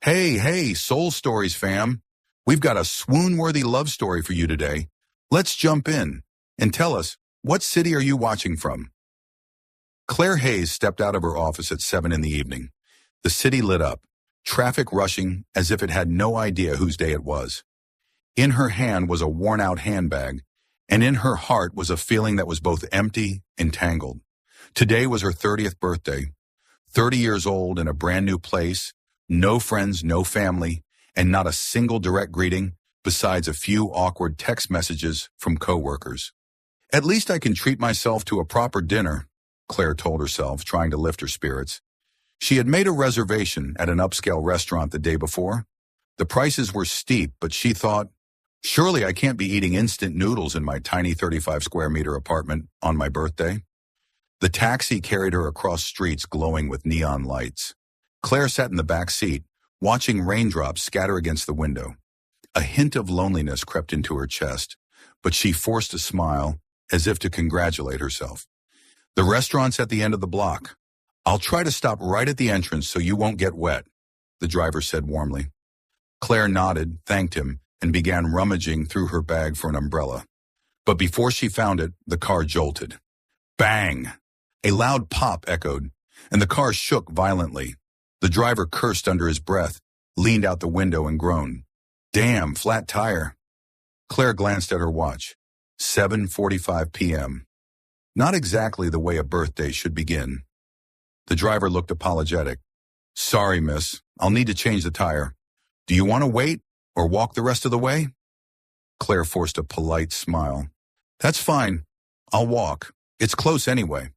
Hey, Soul Stories fam. We've got a swoon-worthy love story for you today. Let's jump in and tell us, what city are you watching from? Claire Hayes stepped out of her office at 7 in the evening. The city lit up, traffic rushing as if it had no idea whose day it was. In her hand was a worn-out handbag, and in her heart was a feeling that was both empty and tangled. Today was her 30th birthday. 30 years old in a brand new place, no friends, no family, and not a single direct greeting besides a few awkward text messages from coworkers. At least I can treat myself to a proper dinner, Claire told herself, trying to lift her spirits. She had made a reservation at an upscale restaurant the day before. The prices were steep, but she thought, surely I can't be eating instant noodles in my tiny 35 square meter apartment on my birthday. The taxi carried her across streets glowing with neon lights. Claire sat in the back seat, watching raindrops scatter against the window. A hint of loneliness crept into her chest, but she forced a smile as if to congratulate herself. The restaurant's at the end of the block. I'll try to stop right at the entrance so you won't get wet, the driver said warmly. Claire nodded, thanked him, and began rummaging through her bag for an umbrella. But before she found it, the car jolted. Bang! A loud pop echoed, and the car shook violently. The driver cursed under his breath, leaned out the window and groaned. Damn, flat tire. Claire glanced at her watch. 7:45 p.m. Not exactly the way a birthday should begin. The driver looked apologetic. Sorry, miss. I'll need to change the tire. Do you want to wait or walk the rest of the way? Claire forced a polite smile. That's fine. I'll walk. It's close anyway.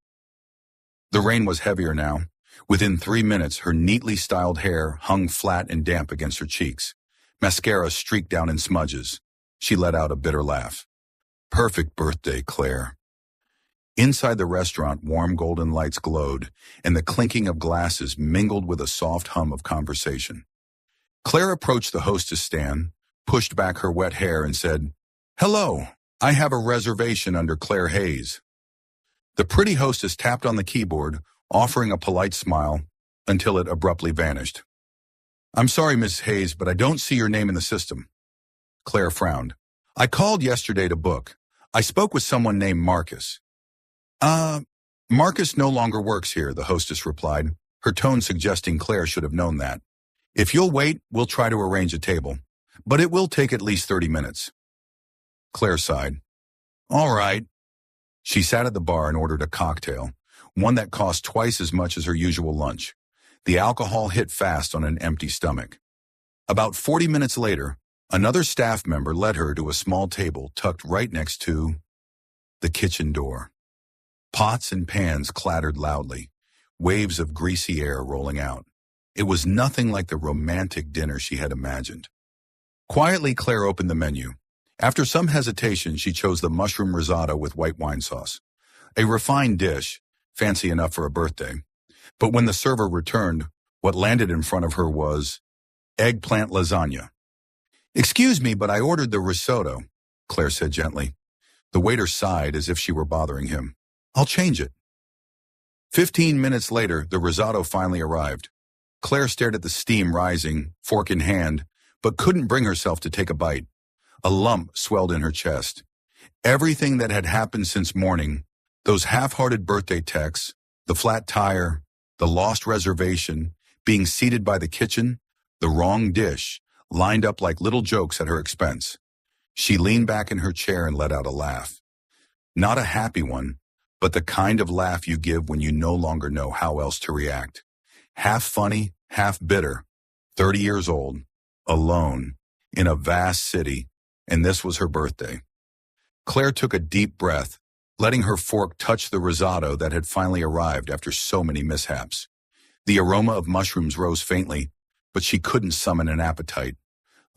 The rain was heavier now. Within 3 minutes, her neatly styled hair hung flat and damp against her cheeks. Mascara streaked down in smudges. She let out a bitter laugh. Perfect birthday, Claire. Inside the restaurant, warm golden lights glowed, and the clinking of glasses mingled with a soft hum of conversation. Claire approached the hostess stand, pushed back her wet hair, and said, Hello, I have a reservation under Claire Hayes. The pretty hostess tapped on the keyboard, offering a polite smile, until it abruptly vanished. I'm sorry, Miss Hayes, but I don't see your name in the system. Claire frowned. I called yesterday to book. I spoke with someone named Marcus. Marcus no longer works here, the hostess replied, her tone suggesting Claire should have known that. If you'll wait, we'll try to arrange a table, but it will take at least 30 minutes. Claire sighed. All right. She sat at the bar and ordered a cocktail, one that cost twice as much as her usual lunch. The alcohol hit fast on an empty stomach. About 40 minutes later, another staff member led her to a small table tucked right next to the kitchen door. Pots and pans clattered loudly, waves of greasy air rolling out. It was nothing like the romantic dinner she had imagined. Quietly, Claire opened the menu. After some hesitation, she chose the mushroom risotto with white wine sauce. A refined dish, fancy enough for a birthday. But when the server returned, what landed in front of her was eggplant lasagna. Excuse me, but I ordered the risotto, Claire said gently. The waiter sighed as if she were bothering him. I'll change it. 15 minutes later, the risotto finally arrived. Claire stared at the steam rising, fork in hand, but couldn't bring herself to take a bite. A lump swelled in her chest. Everything that had happened since morning, those half-hearted birthday texts, the flat tire, the lost reservation, being seated by the kitchen, the wrong dish, lined up like little jokes at her expense. She leaned back in her chair and let out a laugh. Not a happy one, but the kind of laugh you give when you no longer know how else to react. Half funny, half bitter. 30 years old, alone, in a vast city, and this was her birthday. Claire took a deep breath, letting her fork touch the risotto that had finally arrived after so many mishaps. The aroma of mushrooms rose faintly, but she couldn't summon an appetite.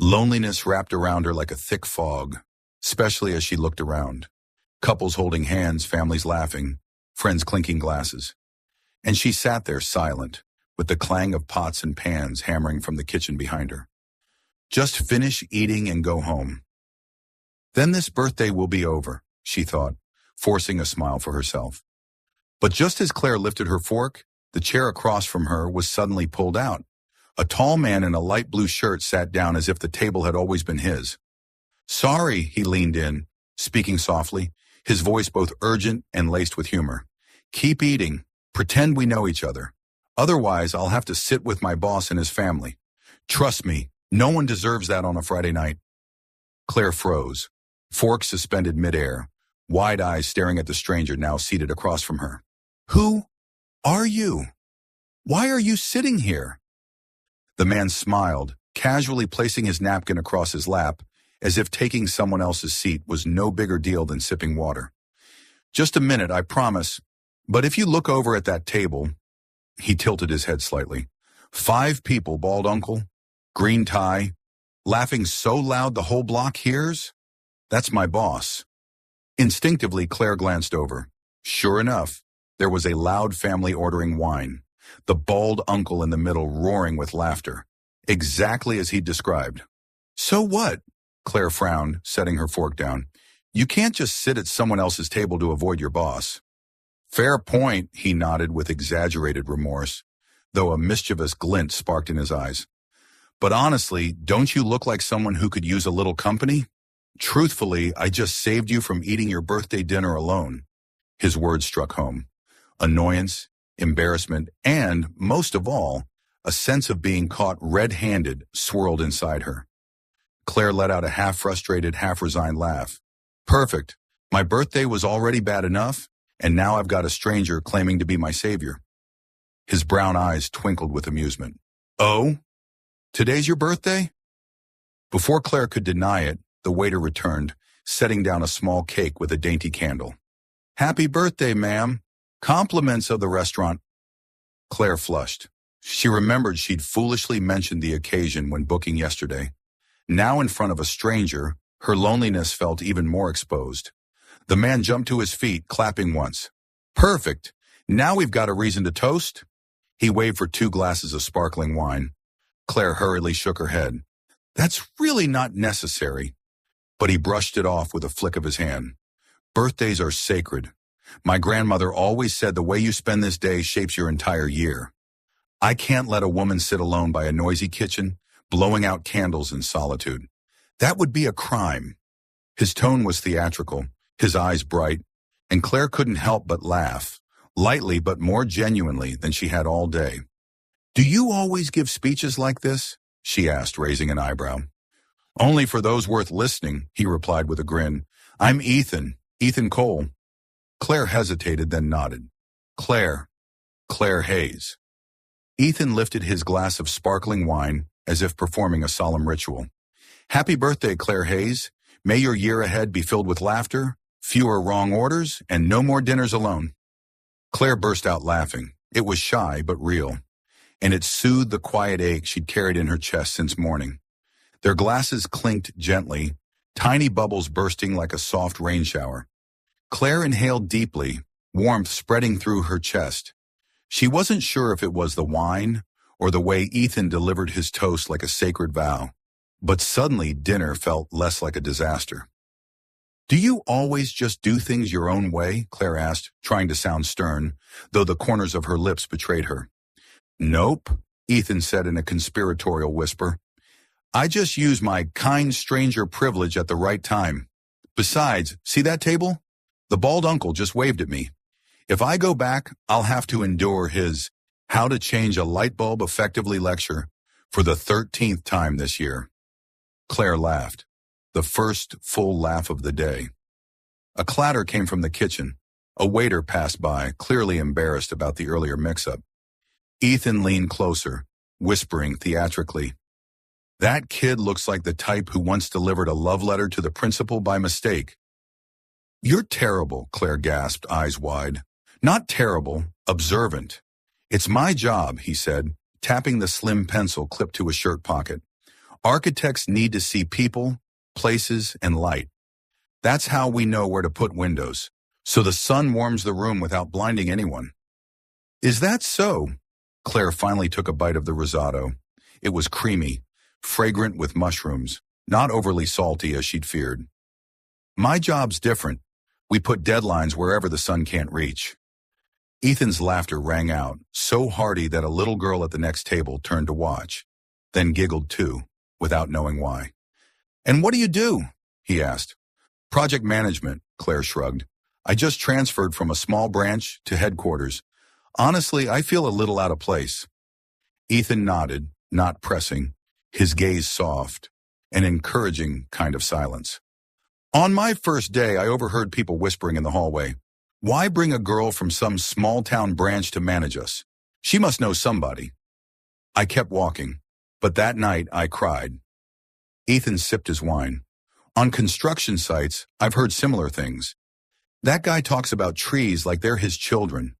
Loneliness wrapped around her like a thick fog, especially as she looked around. Couples holding hands, families laughing, friends clinking glasses. And she sat there silent, with the clang of pots and pans hammering from the kitchen behind her. Just finish eating and go home. Then this birthday will be over, she thought, forcing a smile for herself. But just as Claire lifted her fork, the chair across from her was suddenly pulled out. A tall man in a light blue shirt sat down as if the table had always been his. Sorry, he leaned in, speaking softly, his voice both urgent and laced with humor. Keep eating. Pretend we know each other. Otherwise, I'll have to sit with my boss and his family. Trust me, no one deserves that on a Friday night. Claire froze, fork suspended midair, wide eyes staring at the stranger now seated across from her. Who are you? Why are you sitting here? The man smiled, casually placing his napkin across his lap, as if taking someone else's seat was no bigger deal than sipping water. Just a minute, I promise. But if you look over at that table, he tilted his head slightly. 5 people, bald uncle, green tie, laughing so loud the whole block hears? That's my boss. Instinctively, Claire glanced over. Sure enough, there was a loud family ordering wine, the bald uncle in the middle roaring with laughter, exactly as he described. So what? Claire frowned, setting her fork down. You can't just sit at someone else's table to avoid your boss. Fair point, he nodded with exaggerated remorse, though a mischievous glint sparked in his eyes. But honestly, don't you look like someone who could use a little company? Truthfully, I just saved you from eating your birthday dinner alone. His words struck home. Annoyance, embarrassment, and, most of all, a sense of being caught red-handed swirled inside her. Claire let out a half-frustrated, half-resigned laugh. Perfect. My birthday was already bad enough, and now I've got a stranger claiming to be my savior. His brown eyes twinkled with amusement. Oh? Today's your birthday? Before Claire could deny it, the waiter returned, setting down a small cake with a dainty candle. Happy birthday, ma'am. Compliments of the restaurant. Claire flushed. She remembered she'd foolishly mentioned the occasion when booking yesterday. Now in front of a stranger, her loneliness felt even more exposed. The man jumped to his feet, clapping once. Perfect. Now we've got a reason to toast. He waved for 2 glasses of sparkling wine. Claire hurriedly shook her head. That's really not necessary. But he brushed it off with a flick of his hand. Birthdays are sacred. My grandmother always said the way you spend this day shapes your entire year. I can't let a woman sit alone by a noisy kitchen, blowing out candles in solitude. That would be a crime. His tone was theatrical, his eyes bright, and Claire couldn't help but laugh, lightly but more genuinely than she had all day. Do you always give speeches like this? She asked, raising an eyebrow. Only for those worth listening, he replied with a grin. I'm Ethan Cole. Claire hesitated, then nodded. Claire Hayes. Ethan lifted his glass of sparkling wine as if performing a solemn ritual. Happy birthday, Claire Hayes. May your year ahead be filled with laughter, fewer wrong orders, and no more dinners alone. Claire burst out laughing. It was shy but real, and it soothed the quiet ache she'd carried in her chest since morning. Their glasses clinked gently, tiny bubbles bursting like a soft rain shower. Claire inhaled deeply, warmth spreading through her chest. She wasn't sure if it was the wine or the way Ethan delivered his toast like a sacred vow, but suddenly dinner felt less like a disaster. Do you always just do things your own way? Claire asked, trying to sound stern, though the corners of her lips betrayed her. Nope, Ethan said in a conspiratorial whisper. I just use my kind stranger privilege at the right time. Besides, see that table? The bald uncle just waved at me. If I go back, I'll have to endure his How to Change a Light Bulb Effectively lecture for the 13th time this year. Claire laughed, the first full laugh of the day. A clatter came from the kitchen. A waiter passed by, clearly embarrassed about the earlier mix-up. Ethan leaned closer, whispering theatrically, That kid looks like the type who once delivered a love letter to the principal by mistake. You're terrible, Claire gasped, eyes wide. Not terrible, observant. It's my job, he said, tapping the slim pencil clipped to his shirt pocket. Architects need to see people, places, and light. That's how we know where to put windows, so the sun warms the room without blinding anyone. Is that so? Claire finally took a bite of the risotto. It was creamy, fragrant with mushrooms, not overly salty as she'd feared. My job's different. We put deadlines wherever the sun can't reach. Ethan's laughter rang out, so hearty that a little girl at the next table turned to watch, then giggled too, without knowing why. "And what do you do?" he asked. "Project management," Claire shrugged. "I just transferred from a small branch to headquarters. Honestly, I feel a little out of place." Ethan nodded, not pressing, his gaze soft, an encouraging kind of silence. "On my first day, I overheard people whispering in the hallway. Why bring a girl from some small-town branch to manage us? She must know somebody." I kept walking, but that night I cried. Ethan sipped his wine. "On construction sites, I've heard similar things. That guy talks about trees like they're his children.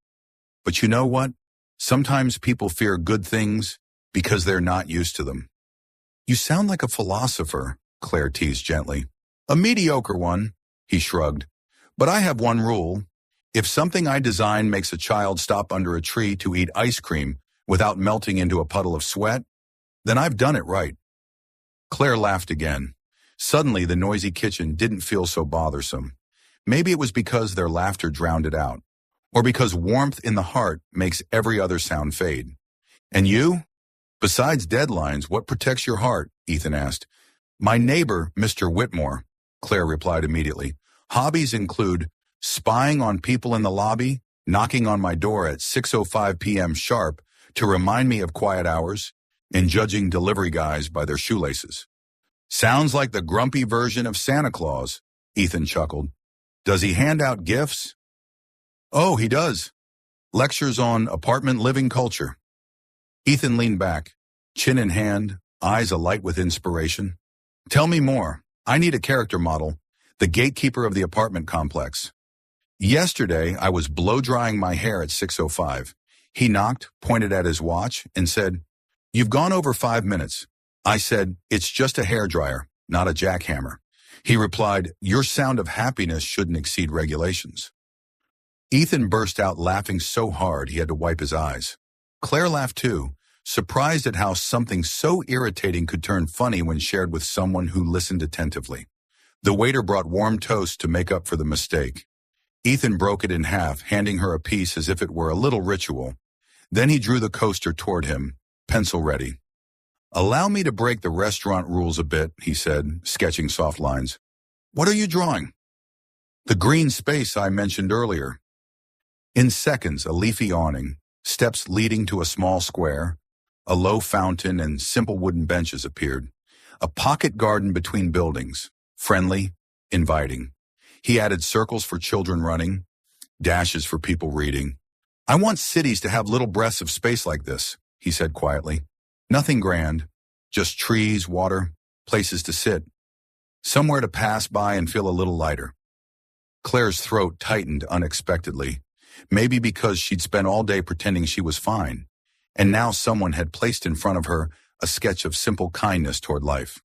But you know what? Sometimes people fear good things because they're not used to them." "You sound like a philosopher," Claire teased gently. "A mediocre one," he shrugged. "But I have one rule. If something I design makes a child stop under a tree to eat ice cream without melting into a puddle of sweat, then I've done it right." Claire laughed again. Suddenly, the noisy kitchen didn't feel so bothersome. Maybe it was because their laughter drowned it out, or because warmth in the heart makes every other sound fade. "And you? Besides deadlines, what protects your heart?" Ethan asked. "My neighbor, Mr. Whitmore," Claire replied immediately. "Hobbies include spying on people in the lobby, knocking on my door at 6:05 p.m. sharp to remind me of quiet hours, and judging delivery guys by their shoelaces." "Sounds like the grumpy version of Santa Claus," Ethan chuckled. "Does he hand out gifts?" "Oh, he does. Lectures on apartment living culture." Ethan leaned back, chin in hand, eyes alight with inspiration. "Tell me more. I need a character model, the gatekeeper of the apartment complex." "Yesterday, I was blow-drying my hair at 6:05. He knocked, pointed at his watch, and said, 'You've gone over 5 minutes.' I said, 'It's just a hairdryer, not a jackhammer.' He replied, 'Your sound of happiness shouldn't exceed regulations.'" Ethan burst out laughing so hard he had to wipe his eyes. Claire laughed too, surprised at how something so irritating could turn funny when shared with someone who listened attentively. The waiter brought warm toast to make up for the mistake. Ethan broke it in half, handing her a piece as if it were a little ritual. Then he drew the coaster toward him, pencil ready. "Allow me to break the restaurant rules a bit," he said, sketching soft lines. "What are you drawing?" "The green space I mentioned earlier." In seconds, a leafy awning, steps leading to a small square, a low fountain, and simple wooden benches appeared. A pocket garden between buildings, friendly, inviting. He added circles for children running, dashes for people reading. "I want cities to have little breaths of space like this," he said quietly. "Nothing grand, just trees, water, places to sit, somewhere to pass by and feel a little lighter." Claire's throat tightened unexpectedly, maybe because she'd spent all day pretending she was fine, and now someone had placed in front of her a sketch of simple kindness toward life.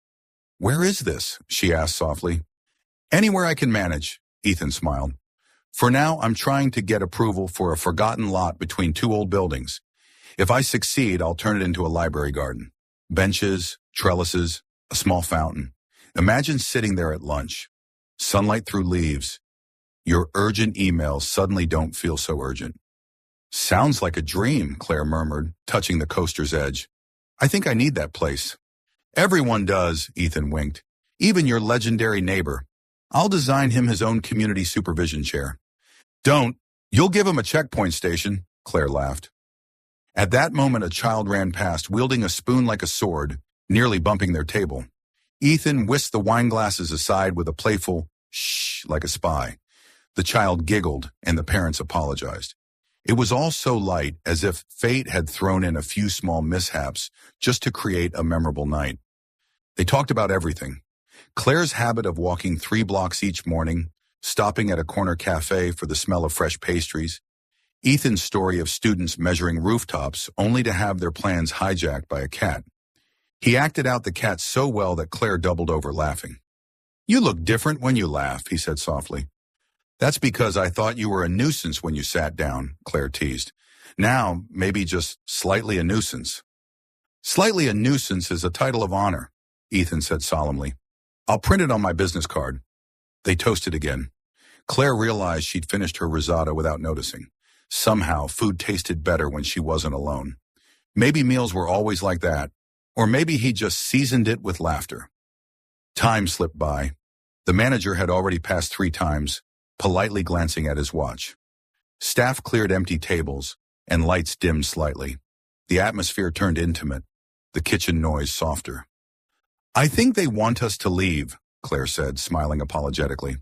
"Where is this?" she asked softly. "Anywhere I can manage," Ethan smiled. "For now, I'm trying to get approval for a forgotten lot between 2 old buildings. If I succeed, I'll turn it into a library garden. Benches, trellises, a small fountain. Imagine sitting there at lunch. Sunlight through leaves. Your urgent emails suddenly don't feel so urgent." "Sounds like a dream," Claire murmured, touching the coaster's edge. "I think I need that place." "Everyone does," Ethan winked. "Even your legendary neighbor. I'll design him his own community supervision chair." "Don't. You'll give him a checkpoint station," Claire laughed. At that moment, a child ran past, wielding a spoon like a sword, nearly bumping their table. Ethan whisked the wine glasses aside with a playful shh like a spy. The child giggled, and the parents apologized. It was all so light, as if fate had thrown in a few small mishaps just to create a memorable night. They talked about everything. Claire's habit of walking 3 blocks each morning, stopping at a corner cafe for the smell of fresh pastries. Ethan's story of students measuring rooftops only to have their plans hijacked by a cat. He acted out the cat so well that Claire doubled over laughing. "You look different when you laugh," he said softly. "That's because I thought you were a nuisance when you sat down," Claire teased. "Now, maybe just slightly a nuisance." "Slightly a nuisance is a title of honor," Ethan said solemnly. "I'll print it on my business card." They toasted again. Claire realized she'd finished her risotto without noticing. Somehow, food tasted better when she wasn't alone. Maybe meals were always like that, Or maybe he just seasoned it with laughter. Time slipped by. The manager had already passed 3 times, politely glancing at his watch. Staff cleared empty tables, and lights dimmed slightly. The atmosphere turned intimate, the kitchen noise softer. "I think they want us to leave," Claire said, smiling apologetically.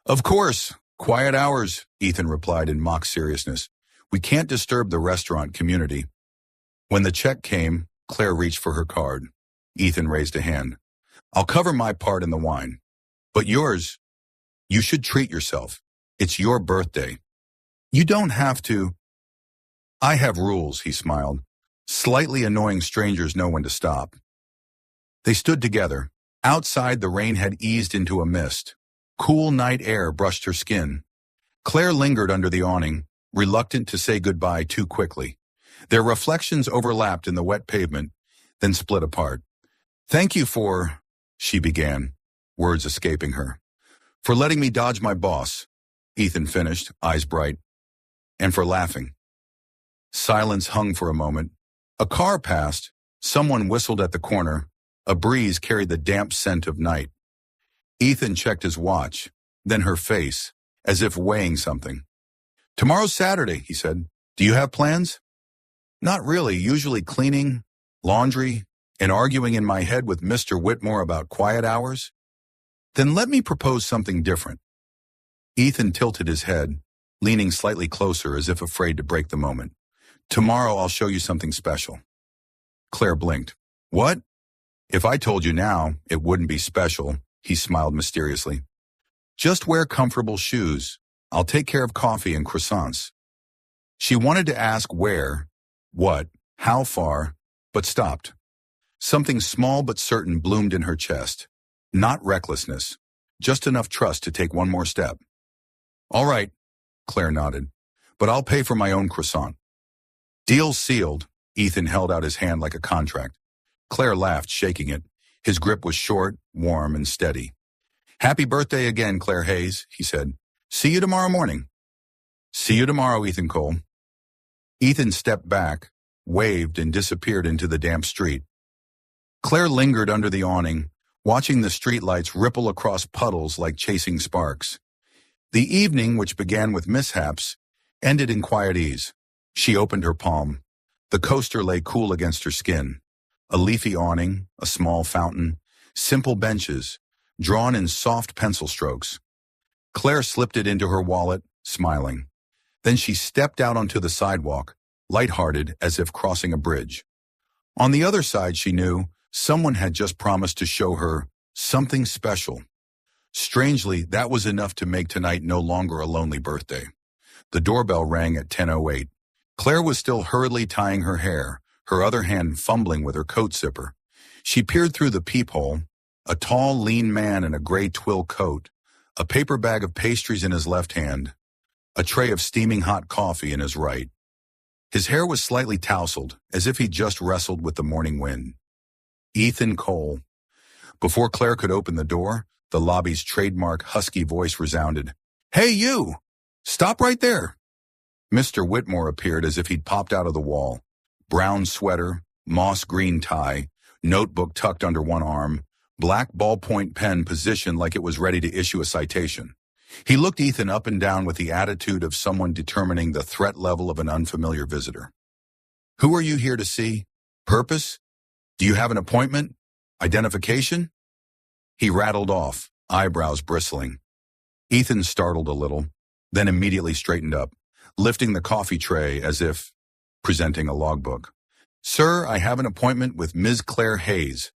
"Of course. Quiet hours," Ethan replied in mock seriousness. "We can't disturb the restaurant community." When the check came, Claire reached for her card. Ethan raised a hand. "I'll cover my part in the wine. But yours, you should treat yourself. It's your birthday. You don't have to." "I have rules," he smiled. "Slightly annoying strangers know when to stop." They stood together. Outside, the rain had eased into a mist. Cool night air brushed her skin. Claire lingered under the awning, reluctant to say goodbye too quickly. Their reflections overlapped in the wet pavement, then split apart. "Thank you for," she began, words escaping her. "For letting me dodge my boss," Ethan finished, eyes bright. "And for laughing." Silence hung for a moment. A car passed. Someone whistled at the corner. A breeze carried the damp scent of night. Ethan checked his watch, then her face, as if weighing something. "Tomorrow's Saturday," he said. "Do you have plans?" "Not really, usually cleaning, laundry, and arguing in my head with Mr. Whitmore about quiet hours." "Then let me propose something different." Ethan tilted his head, leaning slightly closer as if afraid to break the moment. "Tomorrow I'll show you something special." Claire blinked. "What?" "If I told you now, it wouldn't be special," he smiled mysteriously. "Just wear comfortable shoes. I'll take care of coffee and croissants." She wanted to ask where, what, how far, but stopped. Something small but certain bloomed in her chest. Not recklessness, just enough trust to take one more step. "All right," Claire nodded, "but I'll pay for my own croissant." "Deal sealed." Ethan held out his hand like a contract. Claire laughed, shaking it. His grip was short, warm, and steady. "Happy birthday again, Claire Hayes," he said. "See you tomorrow morning." "See you tomorrow, Ethan Cole." Ethan stepped back, waved, and disappeared into the damp street. Claire lingered under the awning, watching the streetlights ripple across puddles like chasing sparks. The evening, which began with mishaps, ended in quiet ease. She opened her palm. The coaster lay cool against her skin. A leafy awning, a small fountain, simple benches, drawn in soft pencil strokes. Claire slipped it into her wallet, smiling. Then she stepped out onto the sidewalk, lighthearted as if crossing a bridge. On the other side, she knew, someone had just promised to show her something special. Strangely, that was enough to make tonight no longer a lonely birthday. The doorbell rang at 10:08. Claire was still hurriedly tying her hair, her other hand fumbling with her coat zipper. She peered through the peephole, a tall, lean man in a gray twill coat, a paper bag of pastries in his left hand, a tray of steaming hot coffee in his right. His hair was slightly tousled, as if he'd just wrestled with the morning wind. Ethan Cole. Before Claire could open the door, the lobby's trademark husky voice resounded. "Hey, you! Stop right there!" Mr. Whitmore appeared as if he'd popped out of the wall. Brown sweater, moss green tie, notebook tucked under one arm, black ballpoint pen positioned like it was ready to issue a citation. He looked Ethan up and down with the attitude of someone determining the threat level of an unfamiliar visitor. "Who are you here to see? Purpose? Do you have an appointment? Identification?" He rattled off, eyebrows bristling. Ethan startled a little, then immediately straightened up, lifting the coffee tray as if presenting a logbook. "Sir, I have an appointment with Ms. Claire Hayes.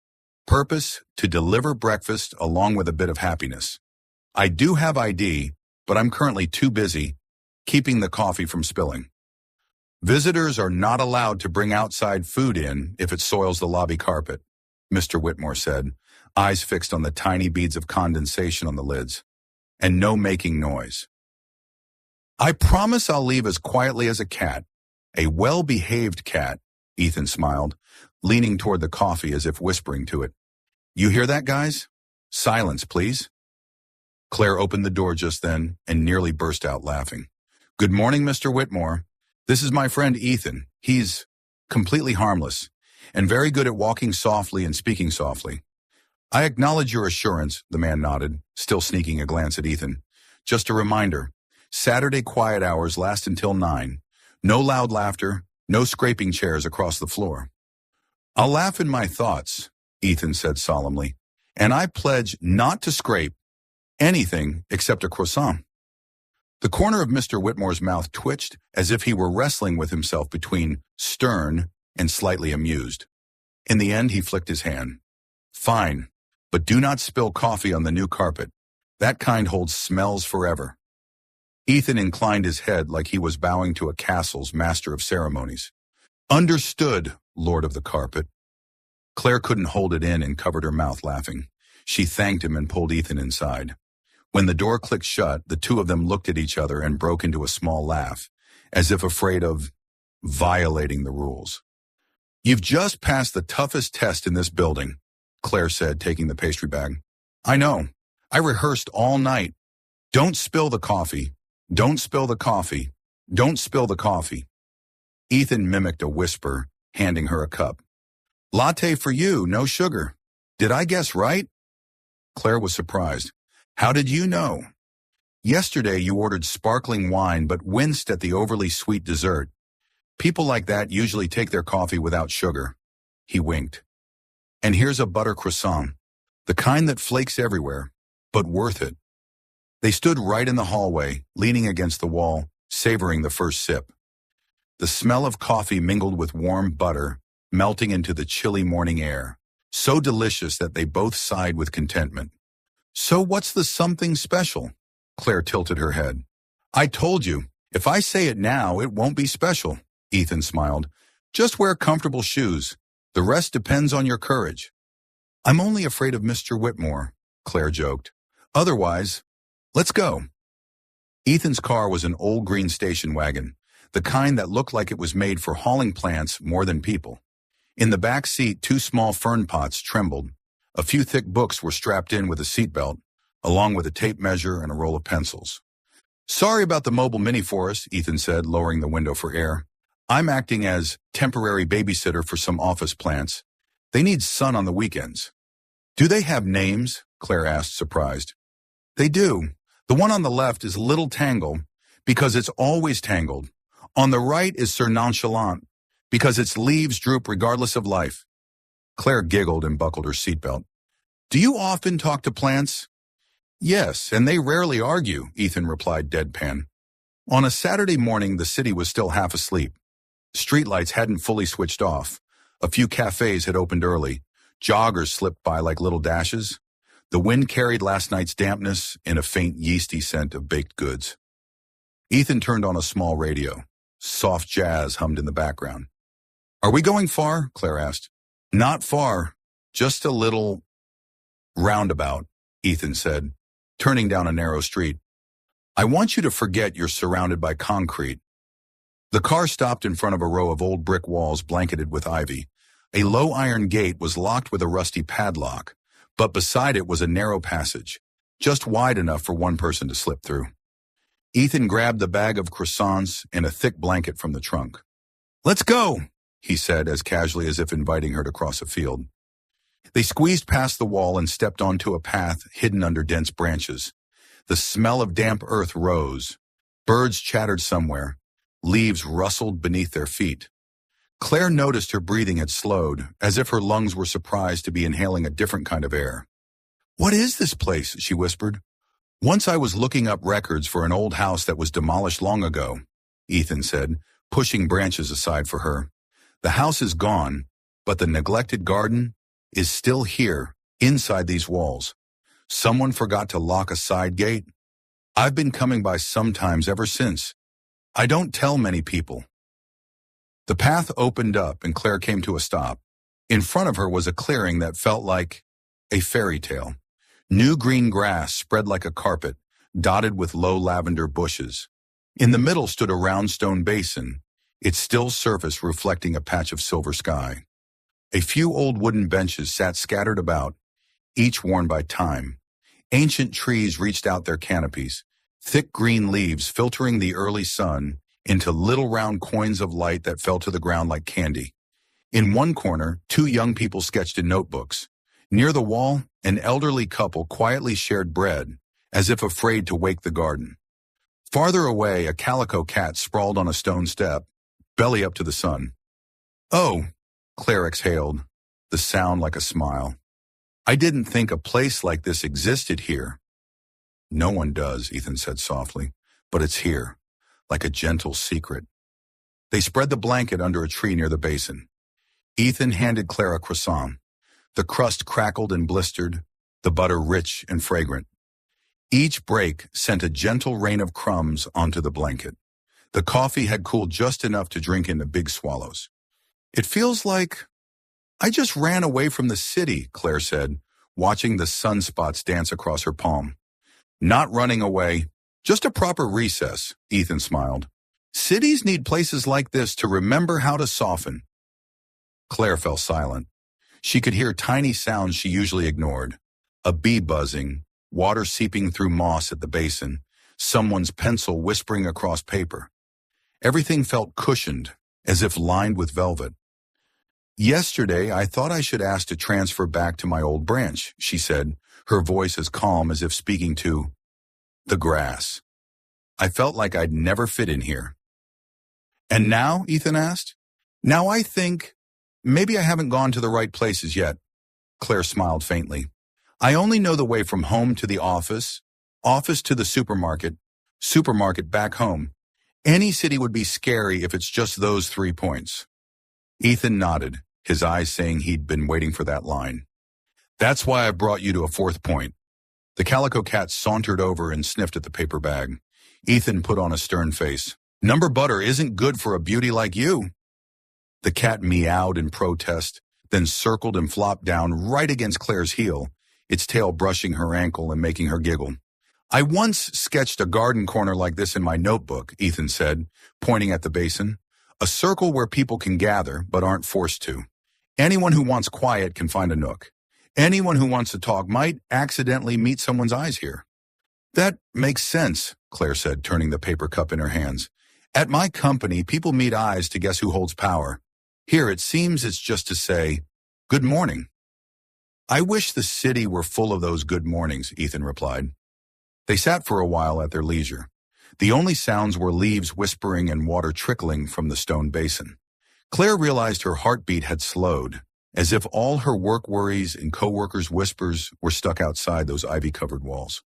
Purpose, to deliver breakfast along with a bit of happiness. I do have ID, but I'm currently too busy keeping the coffee from spilling. Visitors are not allowed to bring outside food in if it soils the lobby carpet," Mr. Whitmore said, eyes fixed on the tiny beads of condensation on the lids. "And no making noise." "I promise I'll leave as quietly as a cat. A well-behaved cat," Ethan smiled, leaning toward the coffee as if whispering to it. "You hear that, guys? Silence, please." Claire opened the door just then and nearly burst out laughing. "Good morning, Mr. Whitmore. This is my friend Ethan. He's completely harmless. and very good at walking softly and speaking softly. I acknowledge your assurance, the man nodded, still sneaking a glance at Ethan. Just a reminder, Saturday quiet hours last until 9. No loud laughter, no scraping chairs across the floor. I'll laugh in my thoughts, Ethan said solemnly, and I pledge not to scrape anything except a croissant. The corner of Mr. Whitmore's mouth twitched as if he were wrestling with himself between stern and slightly amused. In the end, he flicked his hand. Fine, but do not spill coffee on the new carpet. That kind holds smells forever. Ethan inclined his head like he was bowing to a castle's master of ceremonies. Understood, Lord of the Carpet. Claire couldn't hold it in and covered her mouth laughing. She thanked him and pulled Ethan inside. When the door clicked shut, the two of them looked at each other and broke into a small laugh, as if afraid of violating the rules. You've just passed the toughest test in this building, Claire said, taking the pastry bag. I know. I rehearsed all night. Don't spill the coffee. Don't spill the coffee. Don't spill the coffee. Ethan mimicked a whisper, handing her a cup. Latte for you, no sugar. Did I guess right? Claire was surprised. How did you know? Yesterday you ordered sparkling wine but winced at the overly sweet dessert. People like that usually take their coffee without sugar. He winked. And here's a butter croissant, the kind that flakes everywhere, but worth it. They stood right in the hallway, leaning against the wall, savoring the first sip. The smell of coffee mingled with warm butter, melting into the chilly morning air, so delicious that they both sighed with contentment. So what's the something special? Claire tilted her head. I told you, if I say it now, it won't be special, Ethan smiled. Just wear comfortable shoes. The rest depends on your courage. I'm only afraid of Mr. Whitmore, Claire joked. Otherwise, let's go. Ethan's car was an old green station wagon, the kind that looked like it was made for hauling plants more than people. In the back seat, 2 small fern pots trembled. A few thick books were strapped in with a seatbelt, along with a tape measure and a roll of pencils. Sorry about the mobile mini for us, Ethan said, lowering the window for air. I'm acting as temporary babysitter for some office plants. They need sun on the weekends. Do they have names? Claire asked, surprised. They do. The one on the left is Little Tangle, because it's always tangled. On the right is Sir Nonchalant, because its leaves droop regardless of life. Claire giggled and buckled her seatbelt. Do you often talk to plants? Yes, and they rarely argue, Ethan replied deadpan. On a Saturday morning, the city was still half asleep. Streetlights hadn't fully switched off. A few cafes had opened early. Joggers slipped by like little dashes. The wind carried last night's dampness in a faint yeasty scent of baked goods. Ethan turned on a small radio. Soft jazz hummed in the background. Are we going far? Claire asked. Not far, just a little roundabout, Ethan said, turning down a narrow street. I want you to forget you're surrounded by concrete. The car stopped in front of a row of old brick walls blanketed with ivy. A low iron gate was locked with a rusty padlock, but beside it was a narrow passage, just wide enough for one person to slip through. Ethan grabbed the bag of croissants and a thick blanket from the trunk. Let's go, he said as casually as if inviting her to cross a field. They squeezed past the wall and stepped onto a path hidden under dense branches. The smell of damp earth rose. Birds chattered somewhere. Leaves rustled beneath their feet. Claire noticed her breathing had slowed, as if her lungs were surprised to be inhaling a different kind of air. What is this place? She whispered. Once I was looking up records for an old house that was demolished long ago, Ethan said, pushing branches aside for her. The house is gone, but the neglected garden is still here, inside these walls. Someone forgot to lock a side gate. I've been coming by sometimes ever since. I don't tell many people. The path opened up and Claire came to a stop. In front of her was a clearing that felt like a fairy tale. New green grass spread like a carpet, dotted with low lavender bushes. In the middle stood a round stone basin, its still surface reflecting a patch of silver sky. A few old wooden benches sat scattered about, each worn by time. Ancient trees reached out their canopies, thick green leaves filtering the early sun into little round coins of light that fell to the ground like candy. In one corner, two young people sketched in notebooks. Near the wall, an elderly couple quietly shared bread, as if afraid to wake the garden. Farther away, a calico cat sprawled on a stone step, belly up to the sun. "Oh," Claire exhaled, the sound like a smile. "I didn't think a place like this existed here." "No one does," Ethan said softly, "but it's here, like a gentle secret." They spread the blanket under a tree near the basin. Ethan handed Claire a croissant. The crust crackled and blistered, the butter rich and fragrant. Each break sent a gentle rain of crumbs onto the blanket. The coffee had cooled just enough to drink in big swallows. "It feels like I just ran away from the city," Claire said, watching the sunspots dance across her palm. "Not running away, just a proper recess," Ethan smiled. "Cities need places like this to remember how to soften." Claire fell silent. She could hear tiny sounds she usually ignored. A bee buzzing, water seeping through moss at the basin, someone's pencil whispering across paper. Everything felt cushioned, as if lined with velvet. "Yesterday, I thought I should ask to transfer back to my old branch," she said, her voice as calm as if speaking to the grass. "I felt like I'd never fit in here." "And now?" Ethan asked. "Now I think maybe I haven't gone to the right places yet." Claire smiled faintly. "I only know the way from home to the office, office to the supermarket, supermarket back home. Any city would be scary if it's just those 3 points." Ethan nodded, his eyes saying he'd been waiting for that line. "That's why I brought you to a 4th point." The calico cat sauntered over and sniffed at the paper bag. Ethan put on a stern face. "Number butter isn't good for a beauty like you." The cat meowed in protest, then circled and flopped down right against Claire's heel, its tail brushing her ankle and making her giggle. "I once sketched a garden corner like this in my notebook," Ethan said, pointing at the basin. "A circle where people can gather but aren't forced to. Anyone who wants quiet can find a nook. Anyone who wants to talk might accidentally meet someone's eyes here." "That makes sense," Claire said, turning the paper cup in her hands. "At my company, people meet eyes to guess who holds power. Here, it seems it's just to say, 'Good morning.'" "I wish the city were full of those good mornings," Ethan replied. They sat for a while at their leisure. The only sounds were leaves whispering and water trickling from the stone basin. Claire realized her heartbeat had slowed, as if all her work worries and coworkers' whispers were stuck outside those ivy-covered walls.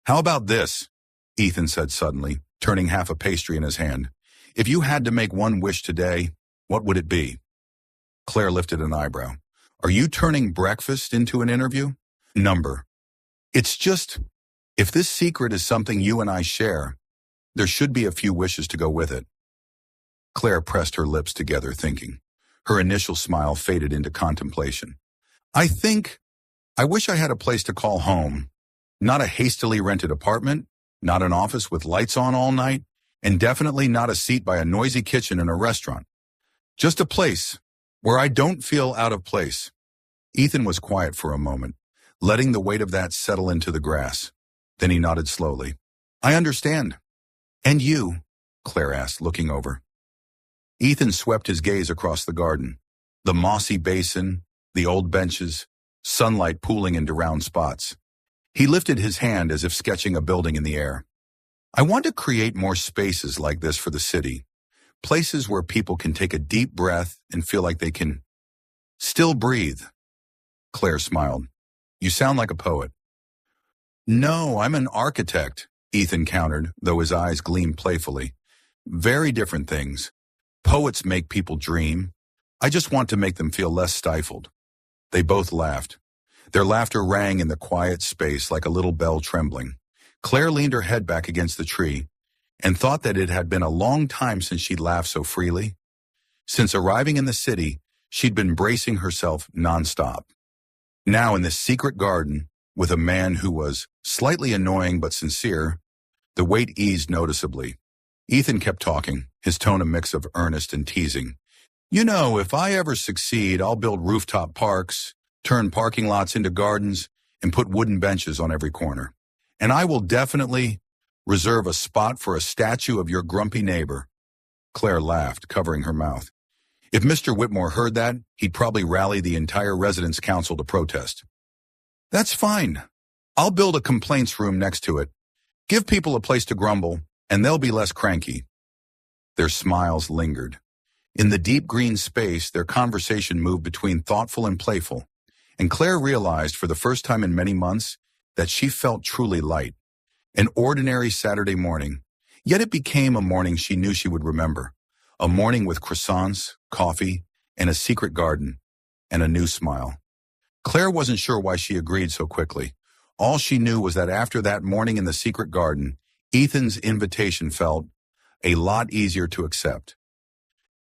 "How about this?" Ethan said suddenly, turning half a pastry in his hand. "If you had to make one wish today, what would it be?" Claire lifted an eyebrow. "Are you turning breakfast into an interview?" "Number. It's just, if this secret is something you and I share, there should be a few wishes to go with it." Claire pressed her lips together, thinking. Her initial smile faded into contemplation. "I wish I had a place to call home. Not a hastily rented apartment, not an office with lights on all night, and definitely not a seat by a noisy kitchen in a restaurant. Just a place where I don't feel out of place." Ethan was quiet for a moment, letting the weight of that settle into the grass. Then he nodded slowly. "I understand." "And you?" Claire asked, looking over. Ethan swept his gaze across the garden. The mossy basin, the old benches, sunlight pooling into round spots. He lifted his hand as if sketching a building in the air. "I want to create more spaces like this for the city. Places where people can take a deep breath and feel like they can still breathe." Claire smiled. "You sound like a poet." "No, I'm an architect," Ethan countered, though his eyes gleamed playfully. "Very different things. Poets make people dream. I just want to make them feel less stifled." They both laughed. Their laughter rang in the quiet space like a little bell trembling. Claire leaned her head back against the tree and thought that it had been a long time since she'd laughed so freely. Since arriving in the city, she'd been bracing herself nonstop. Now in this secret garden, with a man who was slightly annoying but sincere, the weight eased noticeably. Ethan kept talking, his tone a mix of earnest and teasing. "You know, if I ever succeed, I'll build rooftop parks, turn parking lots into gardens, and put wooden benches on every corner. And I will definitely reserve a spot for a statue of your grumpy neighbor." Claire laughed, covering her mouth. If Mr. Whitmore heard that, he'd probably rally the entire residence council to protest. That's fine. I'll build a complaints room next to it. Give people a place to grumble, and they'll be less cranky. Their smiles lingered. In the deep green space, their conversation moved between thoughtful and playful, and Claire realized for the first time in many months that she felt truly light. An ordinary Saturday morning, yet it became a morning she knew she would remember. A morning with croissants, coffee, and a secret garden, and a new smile. Claire wasn't sure why she agreed so quickly. All she knew was that after that morning in the secret garden, Ethan's invitation felt a lot easier to accept.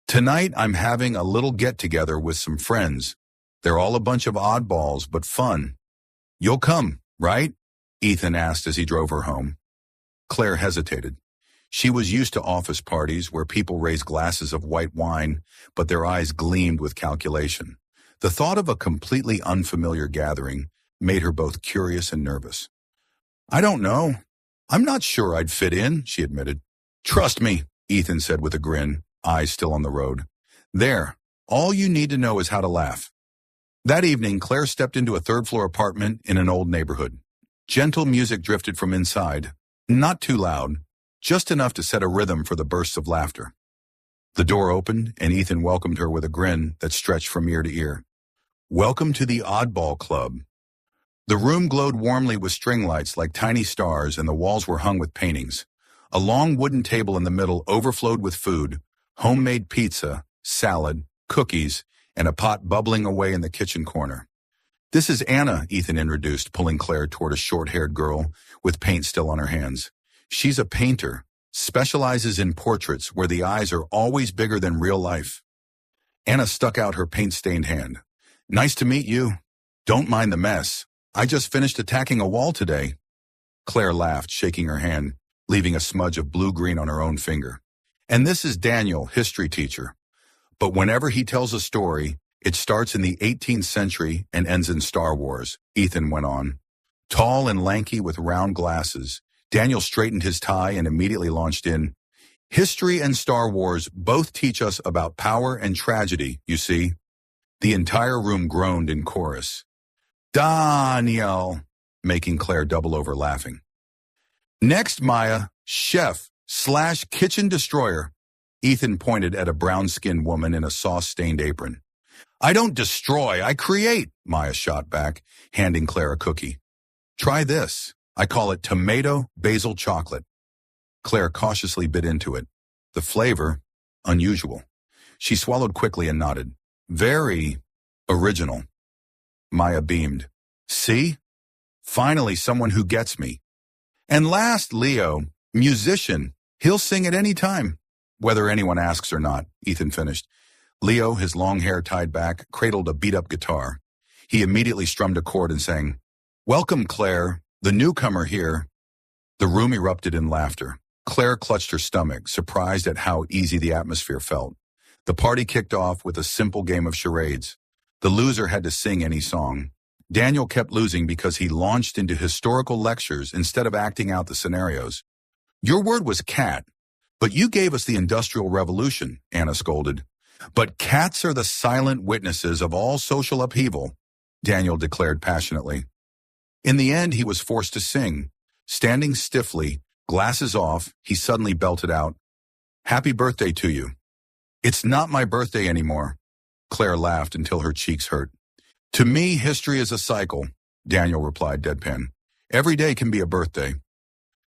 Tonight, I'm having a little get-together with some friends. They're all a bunch of oddballs, but fun. You'll come, right? Ethan asked as he drove her home. Claire hesitated. She was used to office parties where people raised glasses of white wine, but their eyes gleamed with calculation. The thought of a completely unfamiliar gathering made her both curious and nervous. I don't know. I'm not sure I'd fit in, she admitted. Trust me, Ethan said with a grin, eyes still on the road. There, all you need to know is how to laugh. That evening, Claire stepped into a third-floor apartment in an old neighborhood. Gentle music drifted from inside, not too loud, just enough to set a rhythm for the bursts of laughter. The door opened, and Ethan welcomed her with a grin that stretched from ear to ear. Welcome to the Oddball Club. The room glowed warmly with string lights like tiny stars, and the walls were hung with paintings. A long wooden table in the middle overflowed with food, homemade pizza, salad, cookies, and a pot bubbling away in the kitchen corner. This is Anna, Ethan introduced, pulling Claire toward a short-haired girl with paint still on her hands. She's a painter, specializes in portraits where the eyes are always bigger than real life. Anna stuck out her paint-stained hand. Nice to meet you. Don't mind the mess. I just finished attacking a wall today. Claire laughed, shaking her hand, leaving a smudge of blue-green on her own finger. And this is Daniel, history teacher. But whenever he tells a story, it starts in the 18th century and ends in Star Wars, Ethan went on. Tall and lanky with round glasses, Daniel straightened his tie and immediately launched in. History and Star Wars both teach us about power and tragedy, you see. The entire room groaned in chorus. Daniel, making Claire double over laughing. Next, Maya, chef/kitchen destroyer. Ethan pointed at a brown-skinned woman in a sauce-stained apron. I don't destroy, I create, Maya shot back, handing Claire a cookie. Try this. I call it tomato basil chocolate. Claire cautiously bit into it. The flavor, unusual. She swallowed quickly and nodded. Very original. Maya beamed. See? Finally, someone who gets me. And last, Leo, musician. He'll sing at any time, whether anyone asks or not, Ethan finished. Leo, his long hair tied back, cradled a beat-up guitar. He immediately strummed a chord and sang, Welcome, Claire, the newcomer here. The room erupted in laughter. Claire clutched her stomach, surprised at how easy the atmosphere felt. The party kicked off with a simple game of charades. The loser had to sing any song. Daniel kept losing because he launched into historical lectures instead of acting out the scenarios. Your word was cat, but you gave us the Industrial Revolution, Anna scolded. But cats are the silent witnesses of all social upheaval, Daniel declared passionately. In the end, he was forced to sing. Standing stiffly, glasses off, he suddenly belted out, Happy birthday to you. It's not my birthday anymore. Claire laughed until her cheeks hurt. To me, history is a cycle, Daniel replied deadpan. Every day can be a birthday.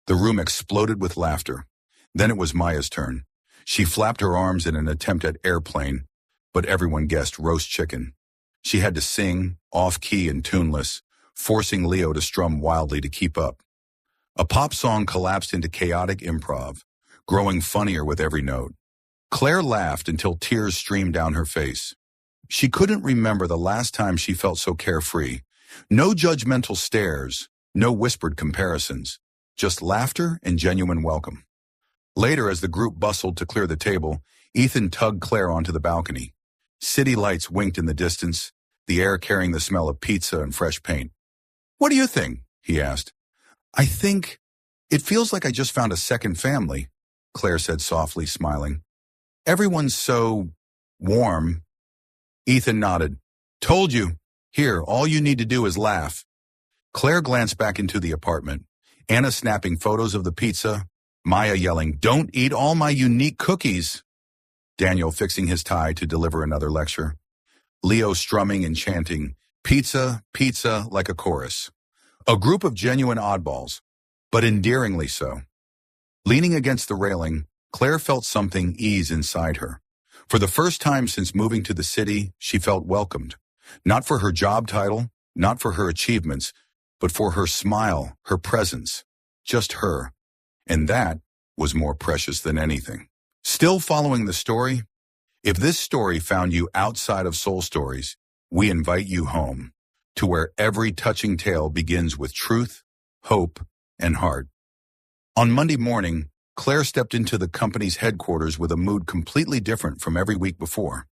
The room exploded with laughter. Then it was Maya's turn. She flapped her arms in an attempt at airplane, but everyone guessed roast chicken. She had to sing, off-key and tuneless, forcing Leo to strum wildly to keep up. A pop song collapsed into chaotic improv, growing funnier with every note. Claire laughed until tears streamed down her face. She couldn't remember the last time she felt so carefree. No judgmental stares, no whispered comparisons, just laughter and genuine welcome. Later, as the group bustled to clear the table, Ethan tugged Claire onto the balcony. City lights winked in the distance, the air carrying the smell of pizza and fresh paint. What do you think? He asked. I think it feels like I just found a second family, Claire said softly, smiling. Everyone's so Warm. Ethan nodded. Told you. Here, all you need to do is laugh. Claire glanced back into the apartment. Anna snapping photos of the pizza. Maya yelling, "Don't eat all my unique cookies." Daniel fixing his tie to deliver another lecture. Leo strumming and chanting, "Pizza, pizza," like a chorus. A group of genuine oddballs, but endearingly so. Leaning against the railing, Claire felt something ease inside her. For the first time since moving to the city, she felt welcomed. Not for her job title, not for her achievements, but for her smile, her presence. Just her. And that was more precious than anything. Still following the story? If this story found you outside of Soul Stories, we invite you home, to where every touching tale begins with truth, hope, and heart. On Monday morning, Claire stepped into the company's headquarters with a mood completely different from every week before.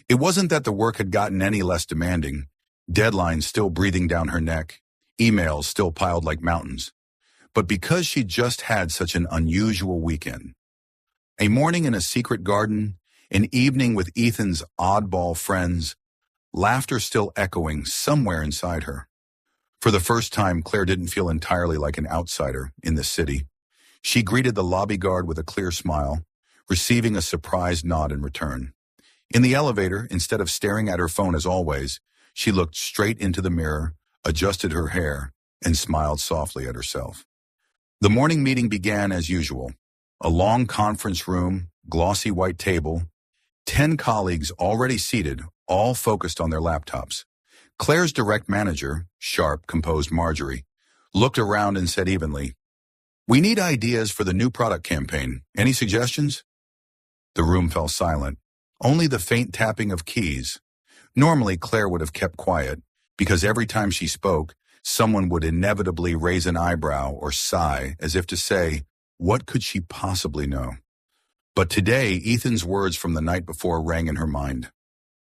It wasn't that the work had gotten any less demanding, deadlines still breathing down her neck, emails still piled like mountains, but because she just had such an unusual weekend. A morning in a secret garden, an evening with Ethan's oddball friends, laughter still echoing somewhere inside her. For the first time, Claire didn't feel entirely like an outsider in the city. She greeted the lobby guard with a clear smile, receiving a surprised nod in return. In the elevator, instead of staring at her phone as always, she looked straight into the mirror, adjusted her hair, and smiled softly at herself. The morning meeting began as usual. A long conference room, glossy white table, 10 colleagues already seated, all focused on their laptops. Claire's direct manager, sharp, composed Marjorie, looked around and said evenly, "We need ideas for the new product campaign. Any suggestions?" The room fell silent, only the faint tapping of keys. Normally, Claire would have kept quiet, because every time she spoke, someone would inevitably raise an eyebrow or sigh, as if to say, what could she possibly know? But today, Ethan's words from the night before rang in her mind.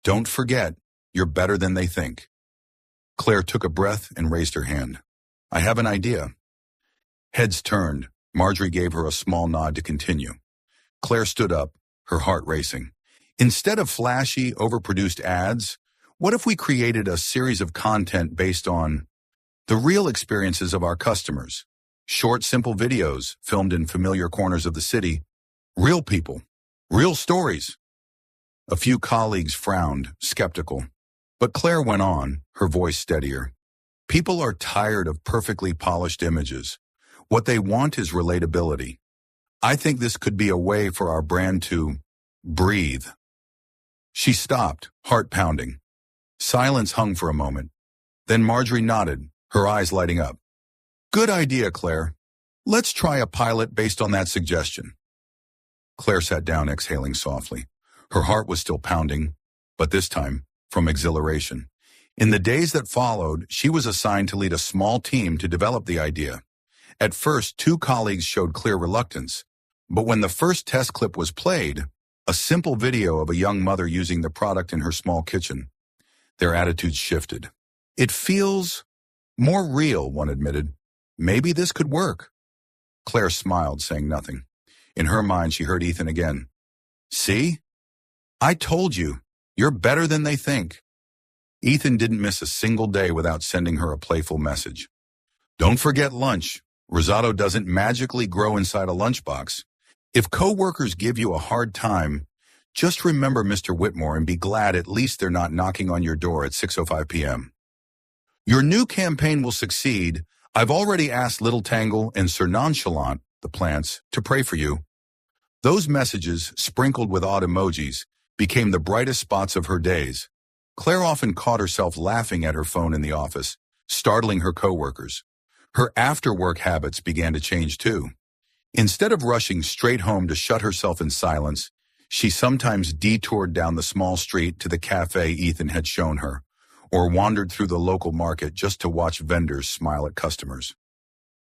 Don't forget, you're better than they think. Claire took a breath and raised her hand. I have an idea. Heads turned. Marjorie gave her a small nod to continue. Claire stood up, her heart racing. Instead of flashy, overproduced ads, what if we created a series of content based on the real experiences of our customers? Short, simple videos filmed in familiar corners of the city. Real people. Real stories. A few colleagues frowned, skeptical. But Claire went on, her voice steadier. People are tired of perfectly polished images. What they want is relatability. I think this could be a way for our brand to breathe. She stopped, heart pounding. Silence hung for a moment. Then Marjorie nodded, her eyes lighting up. Good idea, Claire. Let's try a pilot based on that suggestion. Claire sat down, exhaling softly. Her heart was still pounding, but this time from exhilaration. In the days that followed, she was assigned to lead a small team to develop the idea. At first, 2 colleagues showed clear reluctance, but when the first test clip was played, a simple video of a young mother using the product in her small kitchen, their attitudes shifted. It feels more real, one admitted. Maybe this could work. Claire smiled, saying nothing. In her mind, she heard Ethan again. See? I told you, you're better than they think. Ethan didn't miss a single day without sending her a playful message. Don't forget lunch. Risotto doesn't magically grow inside a lunchbox. If coworkers give you a hard time, just remember Mr. Whitmore and be glad at least they're not knocking on your door at 6:05 p.m. Your new campaign will succeed. I've already asked Little Tangle and Sir Nonchalant, the plants, to pray for you. Those messages, sprinkled with odd emojis, became the brightest spots of her days. Claire often caught herself laughing at her phone in the office, startling her coworkers. Her after-work habits began to change too. Instead of rushing straight home to shut herself in silence, she sometimes detoured down the small street to the cafe Ethan had shown her, or wandered through the local market just to watch vendors smile at customers.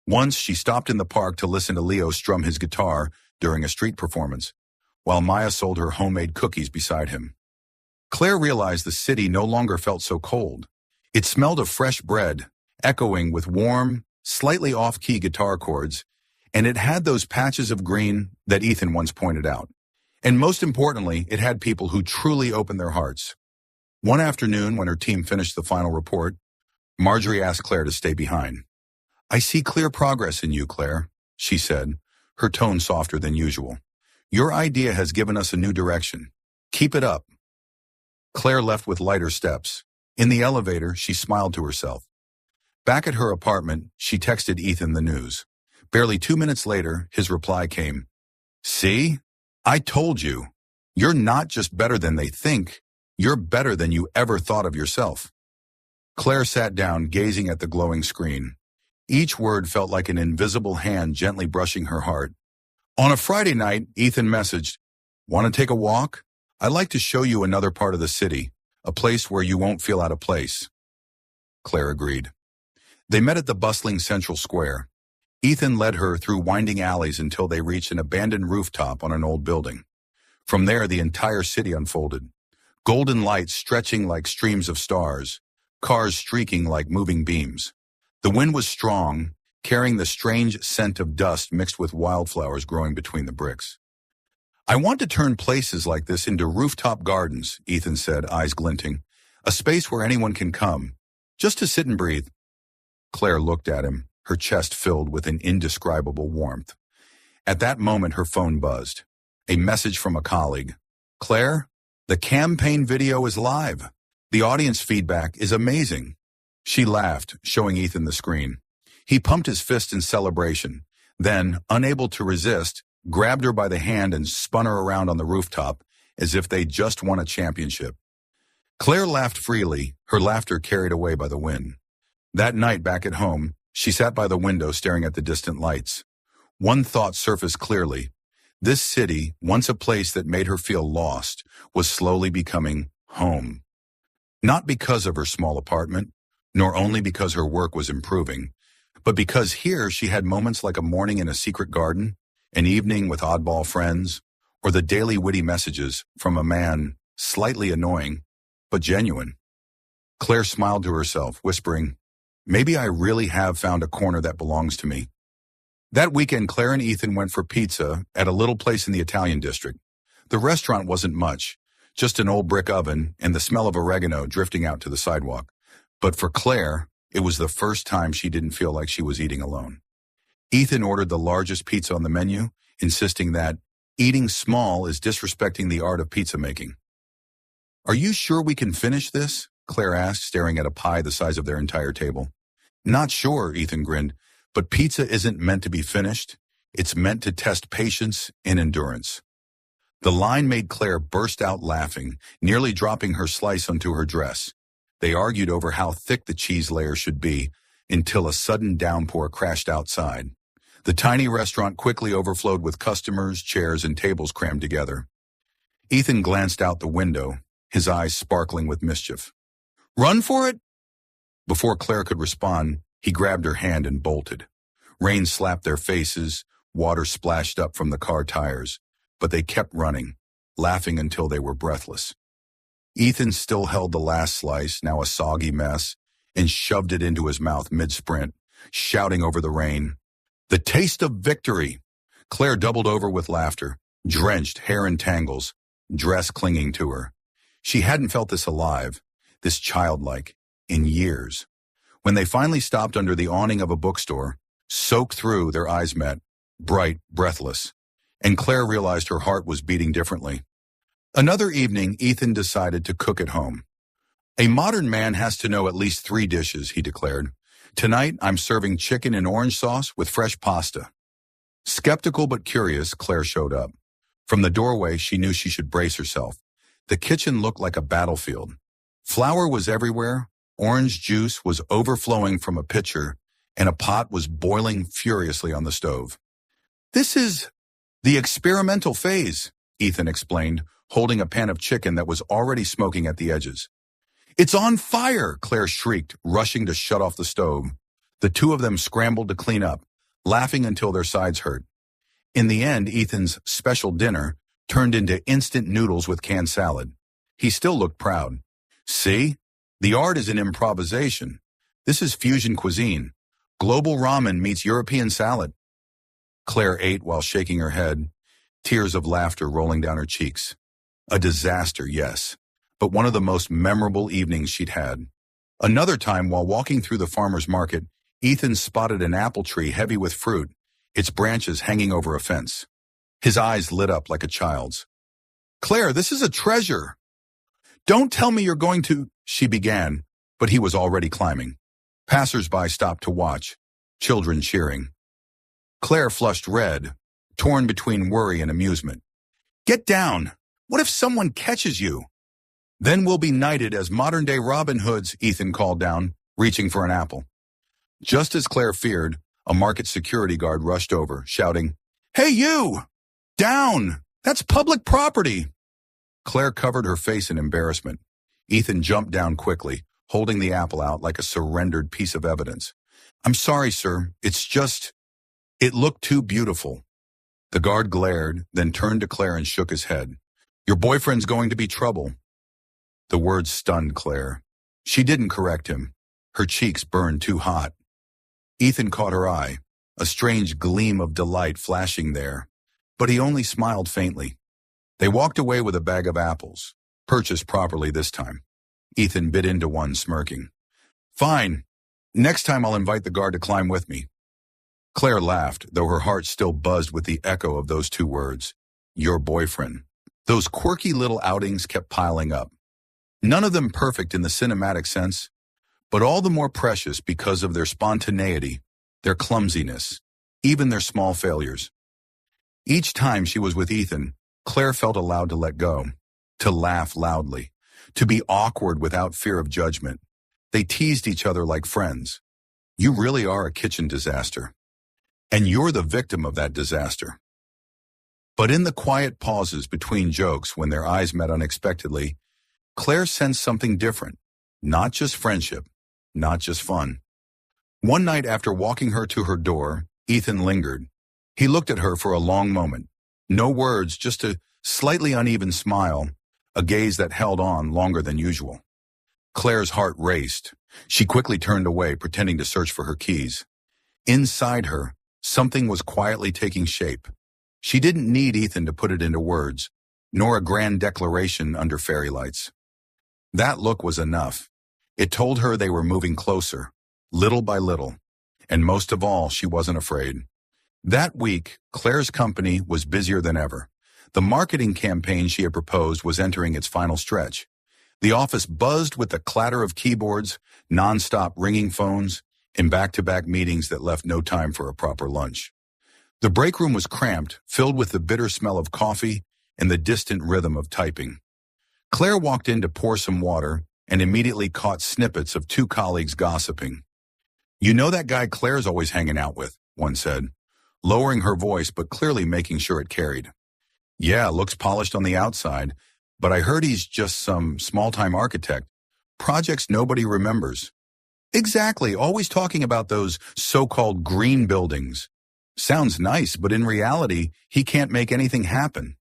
Once she stopped in the park to listen to Leo strum his guitar during a street performance, while Maya sold her homemade cookies beside him. Claire realized the city no longer felt so cold. It smelled of fresh bread, echoing with warm, slightly off-key guitar chords, and it had those patches of green that Ethan once pointed out. And most importantly, it had people who truly opened their hearts. One afternoon, when her team finished the final report, Marjorie asked Claire to stay behind. "I see clear progress in you, Claire," she said, her tone softer than usual. "Your idea has given us a new direction. Keep it up." Claire left with lighter steps. In the elevator, she smiled to herself. Back at her apartment, she texted Ethan the news. Barely 2 minutes later, his reply came. "See? I told you. You're not just better than they think. You're better than you ever thought of yourself." Claire sat down, gazing at the glowing screen. Each word felt like an invisible hand gently brushing her heart. On a Friday night, Ethan messaged, "Want to take a walk? I'd like to show you another part of the city, a place where you won't feel out of place." Claire agreed. They met at the bustling central square. Ethan led her through winding alleys until they reached an abandoned rooftop on an old building. From there, the entire city unfolded. Golden lights stretching like streams of stars, cars streaking like moving beams. The wind was strong, carrying the strange scent of dust mixed with wildflowers growing between the bricks. "I want to turn places like this into rooftop gardens," Ethan said, eyes glinting. "A space where anyone can come, just to sit and breathe." Claire looked at him, her chest filled with an indescribable warmth. At that moment, her phone buzzed. A message from a colleague. "Claire, the campaign video is live. The audience feedback is amazing." She laughed, showing Ethan the screen. He pumped his fist in celebration, then, unable to resist, grabbed her by the hand and spun her around on the rooftop as if they'd just won a championship. Claire laughed freely, her laughter carried away by the wind. That night back at home, she sat by the window staring at the distant lights. One thought surfaced clearly. This city, once a place that made her feel lost, was slowly becoming home. Not because of her small apartment, nor only because her work was improving, but because here she had moments like a morning in a secret garden, an evening with oddball friends, or the daily witty messages from a man slightly annoying, but genuine. Claire smiled to herself, whispering, "Maybe I really have found a corner that belongs to me." That weekend, Claire and Ethan went for pizza at a little place in the Italian district. The restaurant wasn't much, just an old brick oven and the smell of oregano drifting out to the sidewalk. But for Claire, it was the first time she didn't feel like she was eating alone. Ethan ordered the largest pizza on the menu, insisting that eating small is disrespecting the art of pizza making. "Are you sure we can finish this?" Claire asked, staring at a pie the size of their entire table. "Not sure," Ethan grinned, "but pizza isn't meant to be finished. It's meant to test patience and endurance." The line made Claire burst out laughing, nearly dropping her slice onto her dress. They argued over how thick the cheese layer should be, until a sudden downpour crashed outside. The tiny restaurant quickly overflowed with customers, chairs, and tables crammed together. Ethan glanced out the window, his eyes sparkling with mischief. "Run for it?" Before Claire could respond, he grabbed her hand and bolted. Rain slapped their faces, water splashed up from the car tires, but they kept running, laughing until they were breathless. Ethan still held the last slice, now a soggy mess, and shoved it into his mouth mid-sprint, shouting over the rain, "The taste of victory!" Claire doubled over with laughter, drenched, hair in tangles, dress clinging to her. She hadn't felt this alive, this childlike, in years. When they finally stopped under the awning of a bookstore, soaked through, their eyes met, bright, breathless, and Claire realized her heart was beating differently. Another evening, Ethan decided to cook at home. "A modern man has to know at least 3 dishes," he declared. "Tonight, I'm serving chicken in orange sauce with fresh pasta." Skeptical but curious, Claire showed up. From the doorway, she knew she should brace herself. The kitchen looked like a battlefield. Flour was everywhere, orange juice was overflowing from a pitcher, and a pot was boiling furiously on the stove. "This is the experimental phase," Ethan explained, holding a pan of chicken that was already smoking at the edges. "It's on fire!" Claire shrieked, rushing to shut off the stove. The two of them scrambled to clean up, laughing until their sides hurt. In the end, Ethan's special dinner turned into instant noodles with canned salad. He still looked proud. "See? The art is in improvisation. This is fusion cuisine. Global ramen meets European salad." Claire ate while shaking her head. tears of laughter rolling down her cheeks. A disaster, yes, but one of the most memorable evenings she'd had. Another time, while walking through the farmer's market, Ethan spotted an apple tree heavy with fruit, its branches hanging over a fence. His eyes lit up like a child's. "Claire, this is a treasure." "Don't tell me you're going to," she began, but he was already climbing. Passers-by stopped to watch, children cheering. Claire flushed red, torn between worry and amusement. "Get down! What if someone catches you?" "Then we'll be knighted as modern-day Robin Hoods," Ethan called down, reaching for an apple. Just as Claire feared, a market security guard rushed over, shouting, "Hey, you! Down! That's public property!" Claire covered her face in embarrassment. Ethan jumped down quickly, holding the apple out like a surrendered piece of evidence. "I'm sorry, sir. It looked too beautiful." The guard glared, then turned to Claire and shook his head. "Your boyfriend's going to be trouble." The words stunned Claire. She didn't correct him. Her cheeks burned too hot. Ethan caught her eye, a strange gleam of delight flashing there, but he only smiled faintly. They walked away with a bag of apples, purchased properly this time. Ethan bit into one, smirking. "Fine. Next time I'll invite the guard to climb with me." Claire laughed, though her heart still buzzed with the echo of those two words, your boyfriend. Those quirky little outings kept piling up. None of them perfect in the cinematic sense, but all the more precious because of their spontaneity, their clumsiness, even their small failures. Each time she was with Ethan, Claire felt allowed to let go, to laugh loudly, to be awkward without fear of judgment. They teased each other like friends. "You really are a kitchen disaster. And you're the victim of that disaster." But in the quiet pauses between jokes when their eyes met unexpectedly, Claire sensed something different. Not just friendship, not just fun. One night after walking her to her door, Ethan lingered. He looked at her for a long moment. No words, just a slightly uneven smile, a gaze that held on longer than usual. Claire's heart raced. She quickly turned away, pretending to search for her keys. Inside her, something was quietly taking shape. She didn't need Ethan to put it into words, nor a grand declaration under fairy lights. That look was enough. It told her they were moving closer, little by little, and most of all, she wasn't afraid. That week, Claire's company was busier than ever. The marketing campaign she had proposed was entering its final stretch. The office buzzed with the clatter of keyboards, non-stop ringing phones, and back-to-back meetings that left no time for a proper lunch. The break room was cramped, filled with the bitter smell of coffee and the distant rhythm of typing. Claire walked in to pour some water and immediately caught snippets of two colleagues gossiping. "You know that guy Claire's always hanging out with," one said, lowering her voice but clearly making sure it carried. "Yeah, looks polished on the outside, but I heard he's just some small-time architect. Projects nobody remembers." "Exactly, always talking about those so-called green buildings. Sounds nice, but in reality, he can't make anything happen.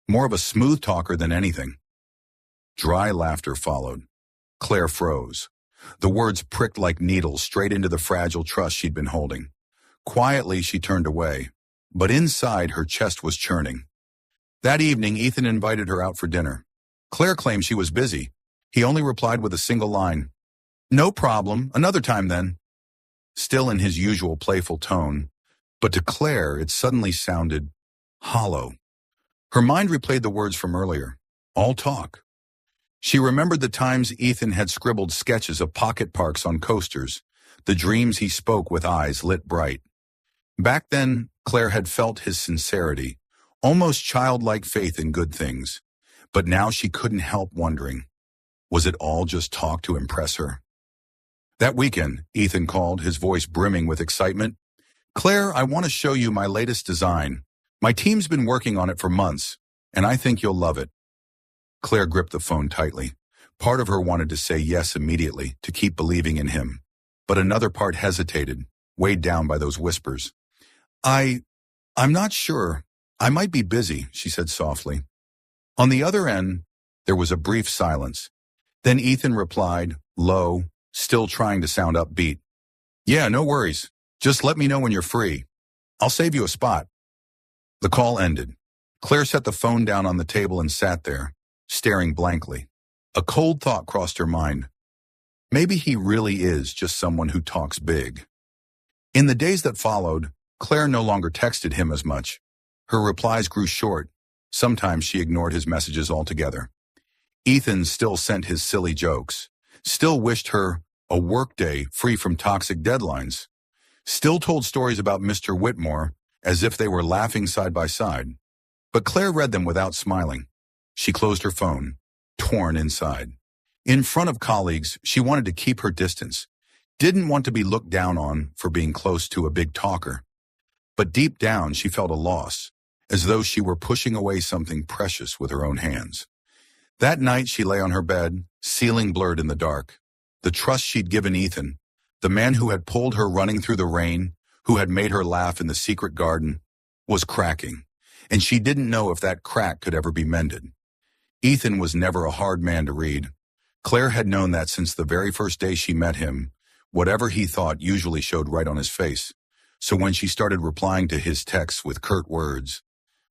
More of a smooth talker than anything." Dry laughter followed. Claire froze. The words pricked like needles straight into the fragile trust she'd been holding. Quietly, she turned away, but inside her chest was churning. That evening, Ethan invited her out for dinner. Claire claimed she was busy. He only replied with a single line, "No problem, another time then." Still in his usual playful tone, but to Claire it suddenly sounded hollow. Her mind replayed the words from earlier, all talk. She remembered the times Ethan had scribbled sketches of pocket parks on coasters, the dreams he spoke with eyes lit bright. Back then, Claire had felt his sincerity, almost childlike faith in good things. But now she couldn't help wondering, was it all just talk to impress her? That weekend, Ethan called, his voice brimming with excitement. "Claire, I want to show you my latest design. My team's been working on it for months, and I think you'll love it." Claire gripped the phone tightly. Part of her wanted to say yes immediately, to keep believing in him. But another part hesitated, weighed down by those whispers. I'm not sure. I might be busy," she said softly. On the other end, there was a brief silence. Then Ethan replied, low, still trying to sound upbeat. "Yeah, no worries. Just let me know when you're free. I'll save you a spot." The call ended. Claire set the phone down on the table and sat there, staring blankly. A cold thought crossed her mind. Maybe he really is just someone who talks big. In the days that followed, Claire no longer texted him as much. Her replies grew short. Sometimes she ignored his messages altogether. Ethan still sent his silly jokes, still wished her a workday free from toxic deadlines, still told stories about Mr. Whitmore as if they were laughing side by side. But Claire read them without smiling. She closed her phone, torn inside. In front of colleagues, she wanted to keep her distance, didn't want to be looked down on for being close to a big talker. But deep down, she felt a loss, as though she were pushing away something precious with her own hands. That night, she lay on her bed, ceiling blurred in the dark. The trust she'd given Ethan, the man who had pulled her running through the rain, who had made her laugh in the secret garden, was cracking, and she didn't know if that crack could ever be mended. Ethan was never a hard man to read. Claire had known that since the very first day she met him. Whatever he thought usually showed right on his face. So when she started replying to his texts with curt words,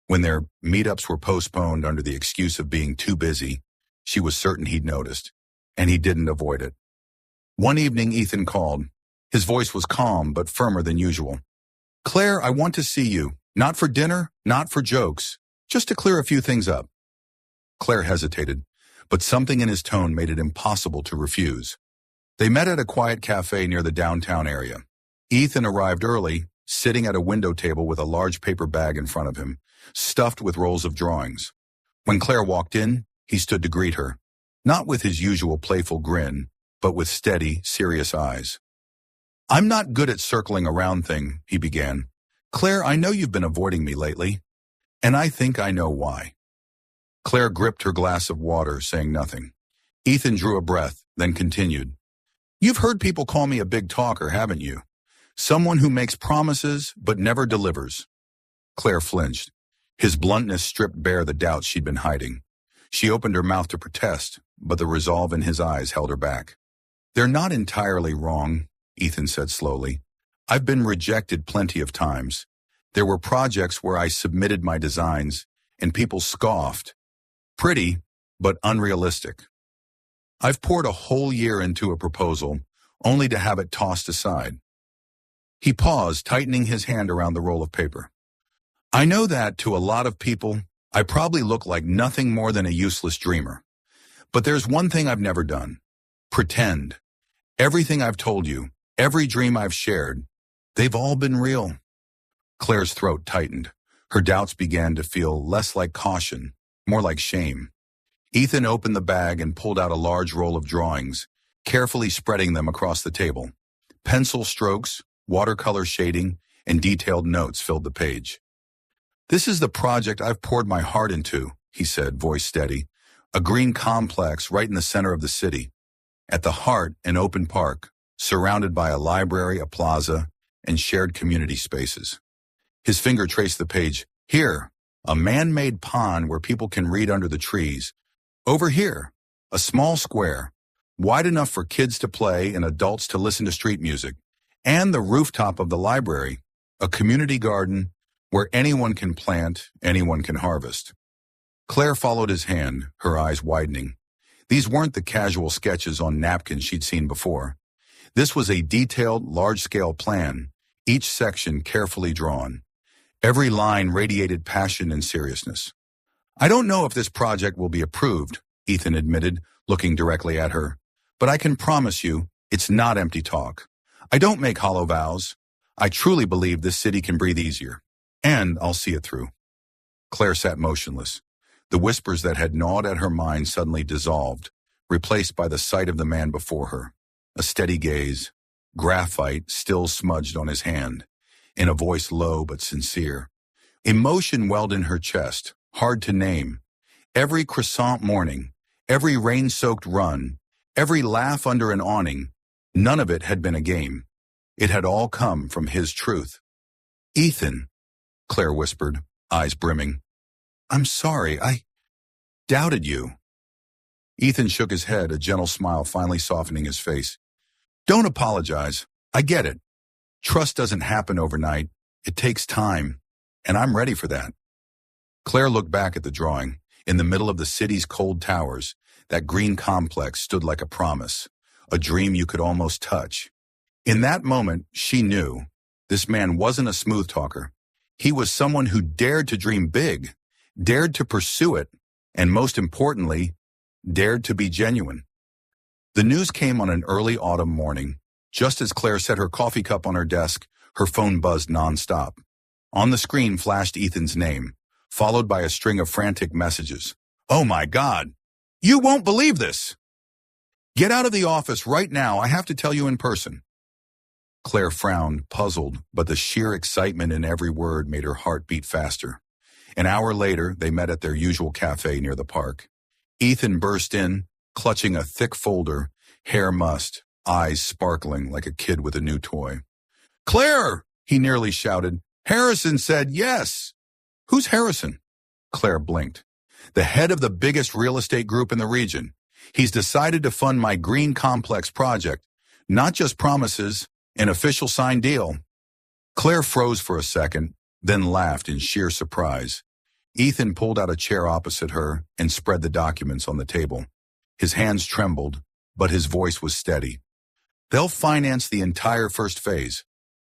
when their meetups were postponed under the excuse of being too busy, she was certain he'd noticed, and he didn't avoid it. One evening, Ethan called. His voice was calm but firmer than usual. "Claire, I want to see you. Not for dinner, not for jokes, just to clear a few things up." Claire hesitated, but something in his tone made it impossible to refuse. They met at a quiet cafe near the downtown area. Ethan arrived early, sitting at a window table with a large paper bag in front of him, stuffed with rolls of drawings. When Claire walked in, he stood to greet her, not with his usual playful grin, but with steady, serious eyes. "I'm not good at circling around things," he began. "Claire, I know you've been avoiding me lately, and I think I know why." Claire gripped her glass of water, saying nothing. Ethan drew a breath, then continued. "You've heard people call me a big talker, haven't you? Someone who makes promises but never delivers." Claire flinched. His bluntness stripped bare the doubts she'd been hiding. She opened her mouth to protest, but the resolve in his eyes held her back. "They're not entirely wrong," Ethan said slowly. "I've been rejected plenty of times. There were projects where I submitted my designs, and people scoffed. Pretty, but unrealistic. I've poured a whole year into a proposal, only to have it tossed aside." He paused, tightening his hand around the roll of paper. "I know that, to a lot of people, I probably look like nothing more than a useless dreamer. But there's one thing I've never done. Pretend. Everything I've told you, every dream I've shared, they've all been real." Claire's throat tightened. Her doubts began to feel less like caution, more like shame. Ethan opened the bag and pulled out a large roll of drawings, carefully spreading them across the table. Pencil strokes, watercolor shading, and detailed notes filled the page. "This is the project I've poured my heart into," he said, voice steady. "A green complex right in the center of the city. At the heart, an open park, surrounded by a library, a plaza, and shared community spaces." His finger traced the page. "Here, a man-made pond where people can read under the trees. Over here, a small square, wide enough for kids to play and adults to listen to street music. And the rooftop of the library, a community garden where anyone can plant, anyone can harvest." Claire followed his hand, her eyes widening. These weren't the casual sketches on napkins she'd seen before. This was a detailed, large-scale plan, each section carefully drawn. Every line radiated passion and seriousness. "I don't know if this project will be approved," Ethan admitted, looking directly at her. "But I can promise you, it's not empty talk. I don't make hollow vows. I truly believe this city can breathe easier. And I'll see it through." Claire sat motionless. The whispers that had gnawed at her mind suddenly dissolved, replaced by the sight of the man before her. A steady gaze, graphite still smudged on his hand, in a voice low but sincere. Emotion welled in her chest, hard to name. Every croissant morning, every rain-soaked run, every laugh under an awning, none of it had been a game. It had all come from his truth. "Ethan," Claire whispered, eyes brimming. "I'm sorry, I doubted you." Ethan shook his head, a gentle smile finally softening his face. "Don't apologize. I get it. Trust doesn't happen overnight. It takes time, and I'm ready for that." Claire looked back at the drawing. In the middle of the city's cold towers, that green complex stood like a promise, a dream you could almost touch. In that moment, she knew this man wasn't a smooth talker. He was someone who dared to dream big, dared to pursue it, and most importantly, dared to be genuine. The news came on an early autumn morning. Just as Claire set her coffee cup on her desk, her phone buzzed nonstop. On the screen flashed Ethan's name, followed by a string of frantic messages. "Oh my God! You won't believe this! Get out of the office right now, I have to tell you in person." Claire frowned, puzzled, but the sheer excitement in every word made her heart beat faster. An hour later, they met at their usual cafe near the park. Ethan burst in, clutching a thick folder, hair mussed, eyes sparkling like a kid with a new toy. "Claire!" he nearly shouted. "Harrison said yes!" "Who's Harrison?" Claire blinked. "The head of the biggest real estate group in the region. He's decided to fund my green complex project. Not just promises, an official signed deal." Claire froze for a second, then laughed in sheer surprise. Ethan pulled out a chair opposite her and spread the documents on the table. His hands trembled, but his voice was steady. "They'll finance the entire first phase.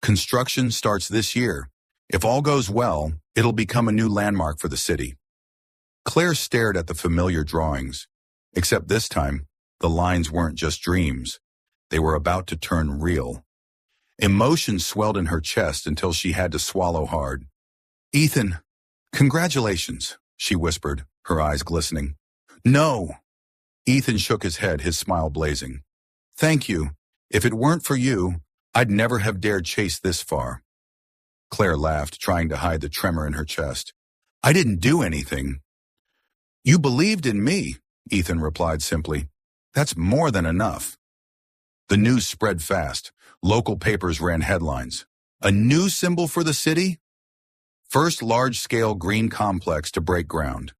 Construction starts this year. If all goes well, it'll become a new landmark for the city." Claire stared at the familiar drawings, except this time, the lines weren't just dreams. They were about to turn real. Emotion swelled in her chest until she had to swallow hard. "Ethan, congratulations," she whispered, her eyes glistening. "No." Ethan shook his head, his smile blazing. "Thank you. If it weren't for you, I'd never have dared chase this far." Claire laughed, trying to hide the tremor in her chest. "I didn't do anything." "You believed in me," Ethan replied simply. "That's more than enough." The news spread fast. Local papers ran headlines. "A new symbol for the city? First large-scale green complex to break ground."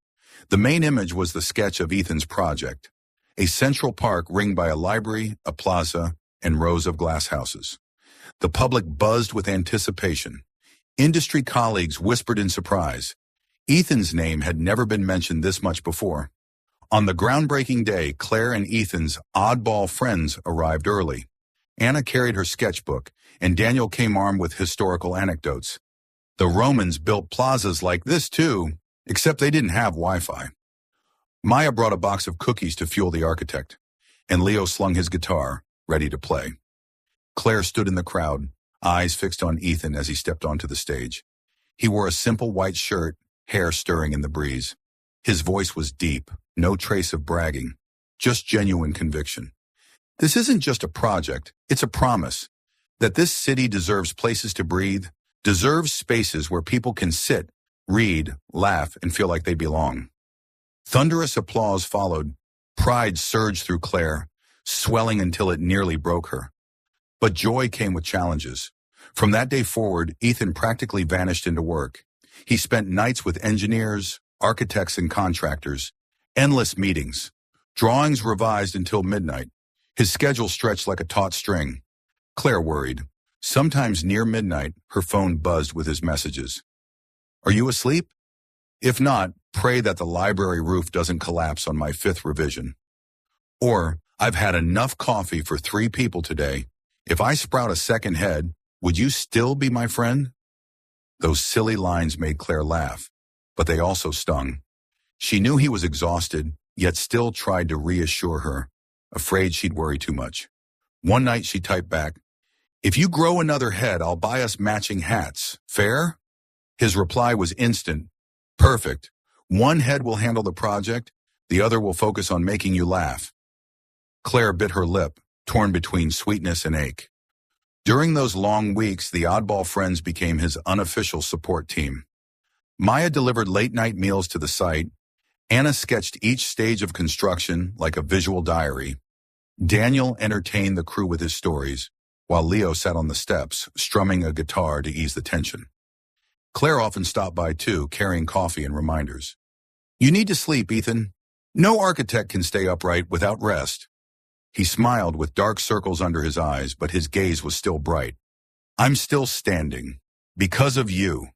The main image was the sketch of Ethan's project, a central park ringed by a library, a plaza, and rows of glass houses. The public buzzed with anticipation. Industry colleagues whispered in surprise. Ethan's name had never been mentioned this much before. On the groundbreaking day, Claire and Ethan's oddball friends arrived early. Anna carried her sketchbook, and Daniel came armed with historical anecdotes. The Romans built plazas like this too, except they didn't have Wi-Fi. Maya brought a box of cookies to fuel the architect, and Leo slung his guitar, ready to play. Claire stood in the crowd, eyes fixed on Ethan as he stepped onto the stage. He wore a simple white shirt, hair stirring in the breeze. His voice was deep, no trace of bragging, just genuine conviction. This isn't just a project, it's a promise that this city deserves places to breathe, deserves spaces where people can sit, read, laugh, and feel like they belong. Thunderous applause followed. Pride surged through Claire, swelling until it nearly broke her. But joy came with challenges. From that day forward, Ethan practically vanished into work. He spent nights with engineers, architects, and contractors, endless meetings, drawings revised until midnight. His schedule stretched like a taut string. Claire worried. Sometimes near midnight, her phone buzzed with his messages. "Are you asleep? If not, pray that the library roof doesn't collapse on my 5th revision." Or, "I've had enough coffee for 3 people today. If I sprout a second head, would you still be my friend?" Those silly lines made Claire laugh, but they also stung. She knew he was exhausted, yet still tried to reassure her, afraid she'd worry too much. One night she typed back, "If you grow another head, I'll buy us matching hats. Fair?" His reply was instant. "Perfect. One head will handle the project, the other will focus on making you laugh." Claire bit her lip, torn between sweetness and ache. During those long weeks, the oddball friends became his unofficial support team. Maya delivered late-night meals to the site. Anna sketched each stage of construction like a visual diary. Daniel entertained the crew with his stories, while Leo sat on the steps, strumming a guitar to ease the tension. Claire often stopped by too, carrying coffee and reminders. "You need to sleep, Ethan. No architect can stay upright without rest." He smiled with dark circles under his eyes, but his gaze was still bright. "I'm still standing. Because of you."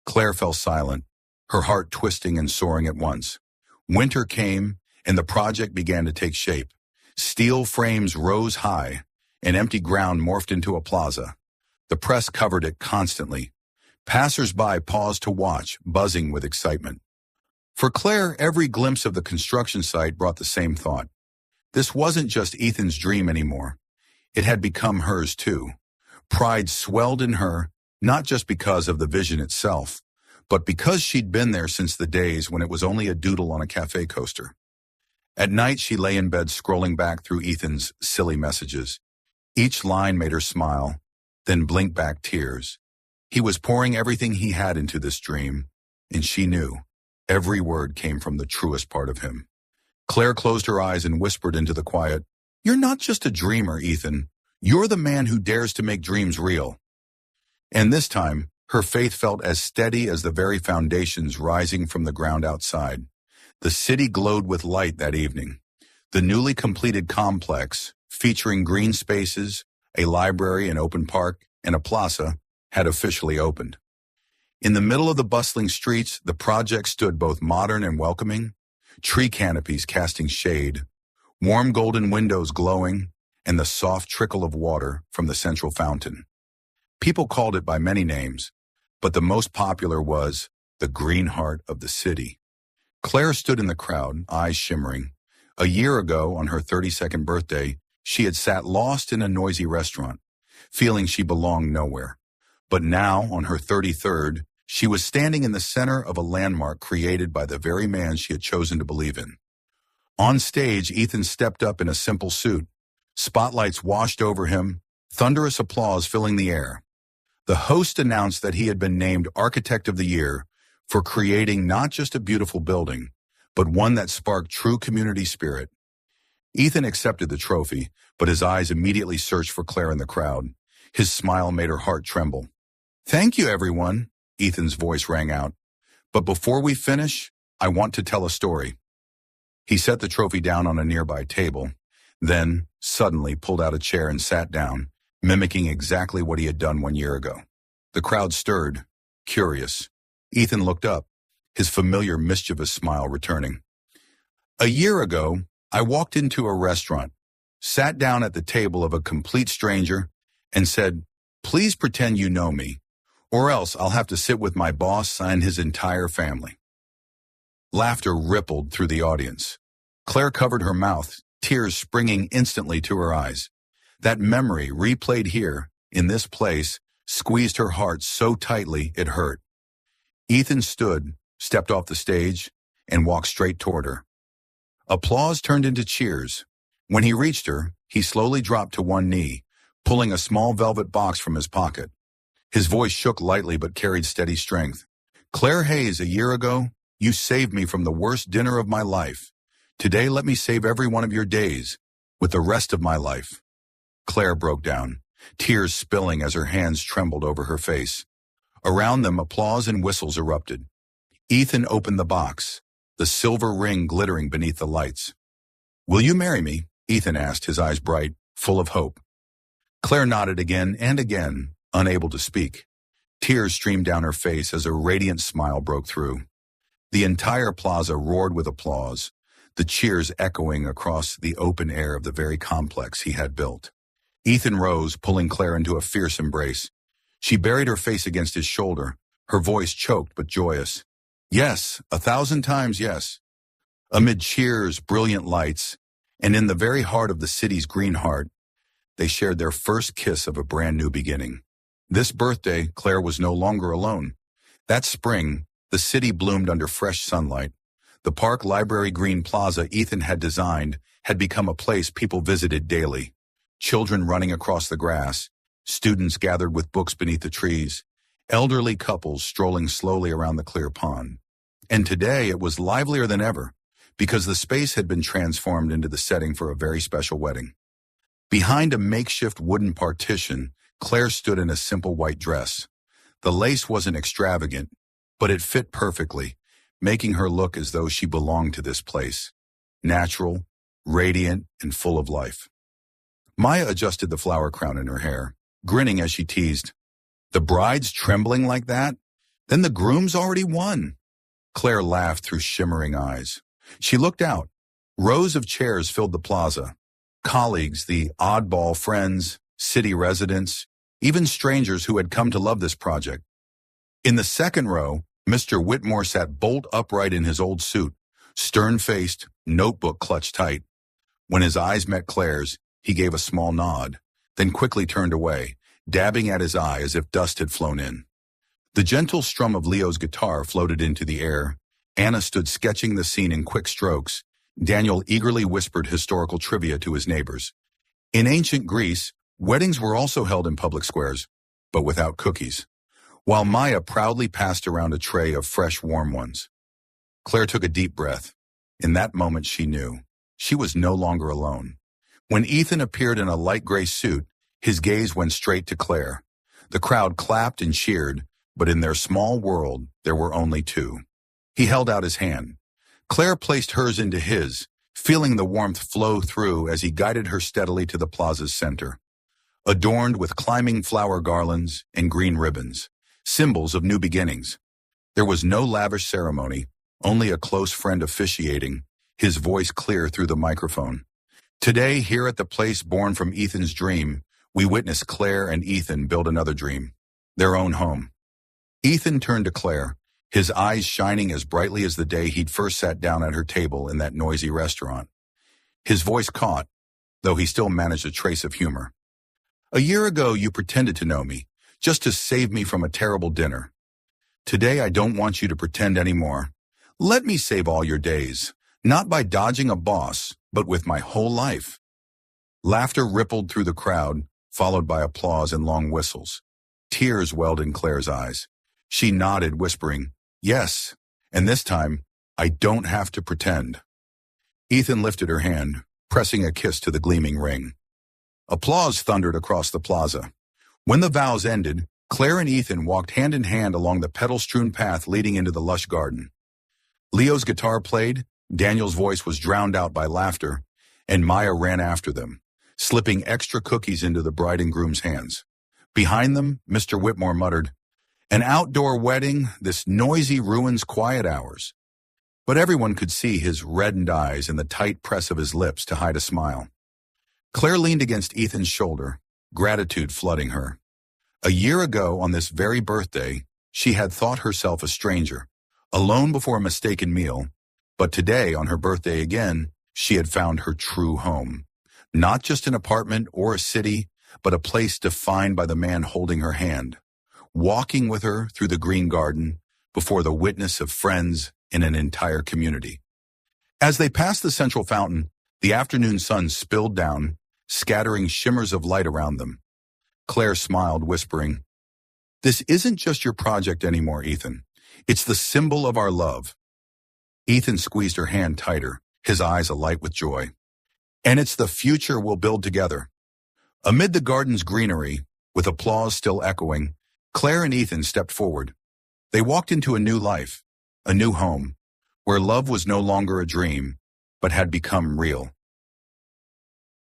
Claire fell silent, her heart twisting and soaring at once. Winter came, and the project began to take shape. Steel frames rose high, and empty ground morphed into a plaza. The press covered it constantly. Passers-by paused to watch, buzzing with excitement. For Claire, every glimpse of the construction site brought the same thought. This wasn't just Ethan's dream anymore. It had become hers too. Pride swelled in her, not just because of the vision itself, but because she'd been there since the days when it was only a doodle on a cafe coaster. At night, she lay in bed scrolling back through Ethan's silly messages. Each line made her smile, then blink back tears. He was pouring everything he had into this dream, and she knew every word came from the truest part of him. Claire closed her eyes and whispered into the quiet, "You're not just a dreamer, Ethan. You're the man who dares to make dreams real." And this time, her faith felt as steady as the very foundations rising from the ground outside. The city glowed with light that evening. The newly completed complex, featuring green spaces, a library, an open park, and a plaza, had officially opened. In the middle of the bustling streets, the project stood both modern and welcoming, tree canopies casting shade, warm golden windows glowing, and the soft trickle of water from the central fountain. People called it by many names, but the most popular was the green heart of the city. Claire stood in the crowd, eyes shimmering. A year ago, on her 32nd birthday, she had sat lost in a noisy restaurant, feeling she belonged nowhere. But now, on her 33rd, she was standing in the center of a landmark created by the very man she had chosen to believe in. On stage, Ethan stepped up in a simple suit. Spotlights washed over him, thunderous applause filling the air. The host announced that he had been named Architect of the Year for creating not just a beautiful building, but one that sparked true community spirit. Ethan accepted the trophy, but his eyes immediately searched for Claire in the crowd. His smile made her heart tremble. "Thank you, everyone," Ethan's voice rang out. "But before we finish, I want to tell a story." He set the trophy down on a nearby table, then suddenly pulled out a chair and sat down, mimicking exactly what he had done 1 year ago. The crowd stirred, curious. Ethan looked up, his familiar mischievous smile returning. "A year ago, I walked into a restaurant, sat down at the table of a complete stranger, and said, 'Please pretend you know me, or else I'll have to sit with my boss and his entire family.'" Laughter rippled through the audience. Claire covered her mouth, tears springing instantly to her eyes. That memory, replayed here, in this place, squeezed her heart so tightly it hurt. Ethan stood, stepped off the stage, and walked straight toward her. Applause turned into cheers. When he reached her, he slowly dropped to one knee, pulling a small velvet box from his pocket. His voice shook lightly but carried steady strength. "Claire Hayes, a year ago, you saved me from the worst dinner of my life. Today, let me save every one of your days, with the rest of my life." Claire broke down, tears spilling as her hands trembled over her face. Around them, applause and whistles erupted. Ethan opened the box, the silver ring glittering beneath the lights. "Will you marry me?" Ethan asked, his eyes bright, full of hope. Claire nodded again and again, unable to speak. Tears streamed down her face as a radiant smile broke through. The entire plaza roared with applause, the cheers echoing across the open air of the very complex he had built. Ethan rose, pulling Claire into a fierce embrace. She buried her face against his shoulder, her voice choked but joyous. "Yes, 1,000 times yes." Amid cheers, brilliant lights, and in the very heart of the city's green heart, they shared their first kiss of a brand new beginning. This birthday, Claire was no longer alone. That spring, the city bloomed under fresh sunlight. The Park Library Green Plaza Ethan had designed had become a place people visited daily. Children running across the grass, students gathered with books beneath the trees, elderly couples strolling slowly around the clear pond. And today it was livelier than ever, because the space had been transformed into the setting for a very special wedding. Behind a makeshift wooden partition, Claire stood in a simple white dress. The lace wasn't extravagant, but it fit perfectly, making her look as though she belonged to this place, natural, radiant, and full of life. Maya adjusted the flower crown in her hair, grinning as she teased, "The bride's trembling like that? Then the groom's already won." Claire laughed through shimmering eyes. She looked out. Rows of chairs filled the plaza. Colleagues, the oddball friends, city residents, even strangers who had come to love this project. In the second row, Mr. Whitmore sat bolt upright in his old suit, stern-faced, notebook clutched tight. When his eyes met Claire's, he gave a small nod, then quickly turned away, dabbing at his eye as if dust had flown in. The gentle strum of Leo's guitar floated into the air. Anna stood sketching the scene in quick strokes. Daniel eagerly whispered historical trivia to his neighbors. In ancient Greece, weddings were also held in public squares, but without cookies, while Maya proudly passed around a tray of fresh, warm ones. Claire took a deep breath. In that moment she knew. She was no longer alone. When Ethan appeared in a light gray suit, his gaze went straight to Claire. The crowd clapped and cheered, but in their small world, there were only two. He held out his hand. Claire placed hers into his, feeling the warmth flow through as he guided her steadily to the plaza's center. Adorned with climbing flower garlands and green ribbons, symbols of new beginnings. There was no lavish ceremony, only a close friend officiating, his voice clear through the microphone. Today, here at the place born from Ethan's dream, we witness Claire and Ethan build another dream, their own home. Ethan turned to Claire, his eyes shining as brightly as the day he'd first sat down at her table in that noisy restaurant. His voice caught, though he still managed a trace of humor. A year ago, you pretended to know me, just to save me from a terrible dinner. Today, I don't want you to pretend anymore. Let me save all your days, not by dodging a boss, but with my whole life. Laughter rippled through the crowd, followed by applause and long whistles. Tears welled in Claire's eyes. She nodded, whispering, "Yes, and this time, I don't have to pretend." Ethan lifted her hand, pressing a kiss to the gleaming ring. Applause thundered across the plaza. When the vows ended, Claire and Ethan walked hand in hand along the petal-strewn path leading into the lush garden. Leo's guitar played, Daniel's voice was drowned out by laughter, and Maya ran after them, slipping extra cookies into the bride and groom's hands. Behind them, Mr. Whitmore muttered, "An outdoor wedding, this noisy ruins quiet hours." But everyone could see his reddened eyes and the tight press of his lips to hide a smile. Claire leaned against Ethan's shoulder, gratitude flooding her. A year ago, on this very birthday, she had thought herself a stranger, alone before a mistaken meal, but today, on her birthday again, she had found her true home. Not just an apartment or a city, but a place defined by the man holding her hand, walking with her through the green garden, before the witness of friends in an entire community. As they passed the central fountain, the afternoon sun spilled down, scattering shimmers of light around them. Claire smiled, whispering, "This isn't just your project anymore, Ethan. It's the symbol of our love." Ethan squeezed her hand tighter, his eyes alight with joy. "And it's the future we'll build together." Amid the garden's greenery, with applause still echoing, Claire and Ethan stepped forward. They walked into a new life, a new home, where love was no longer a dream, but had become real.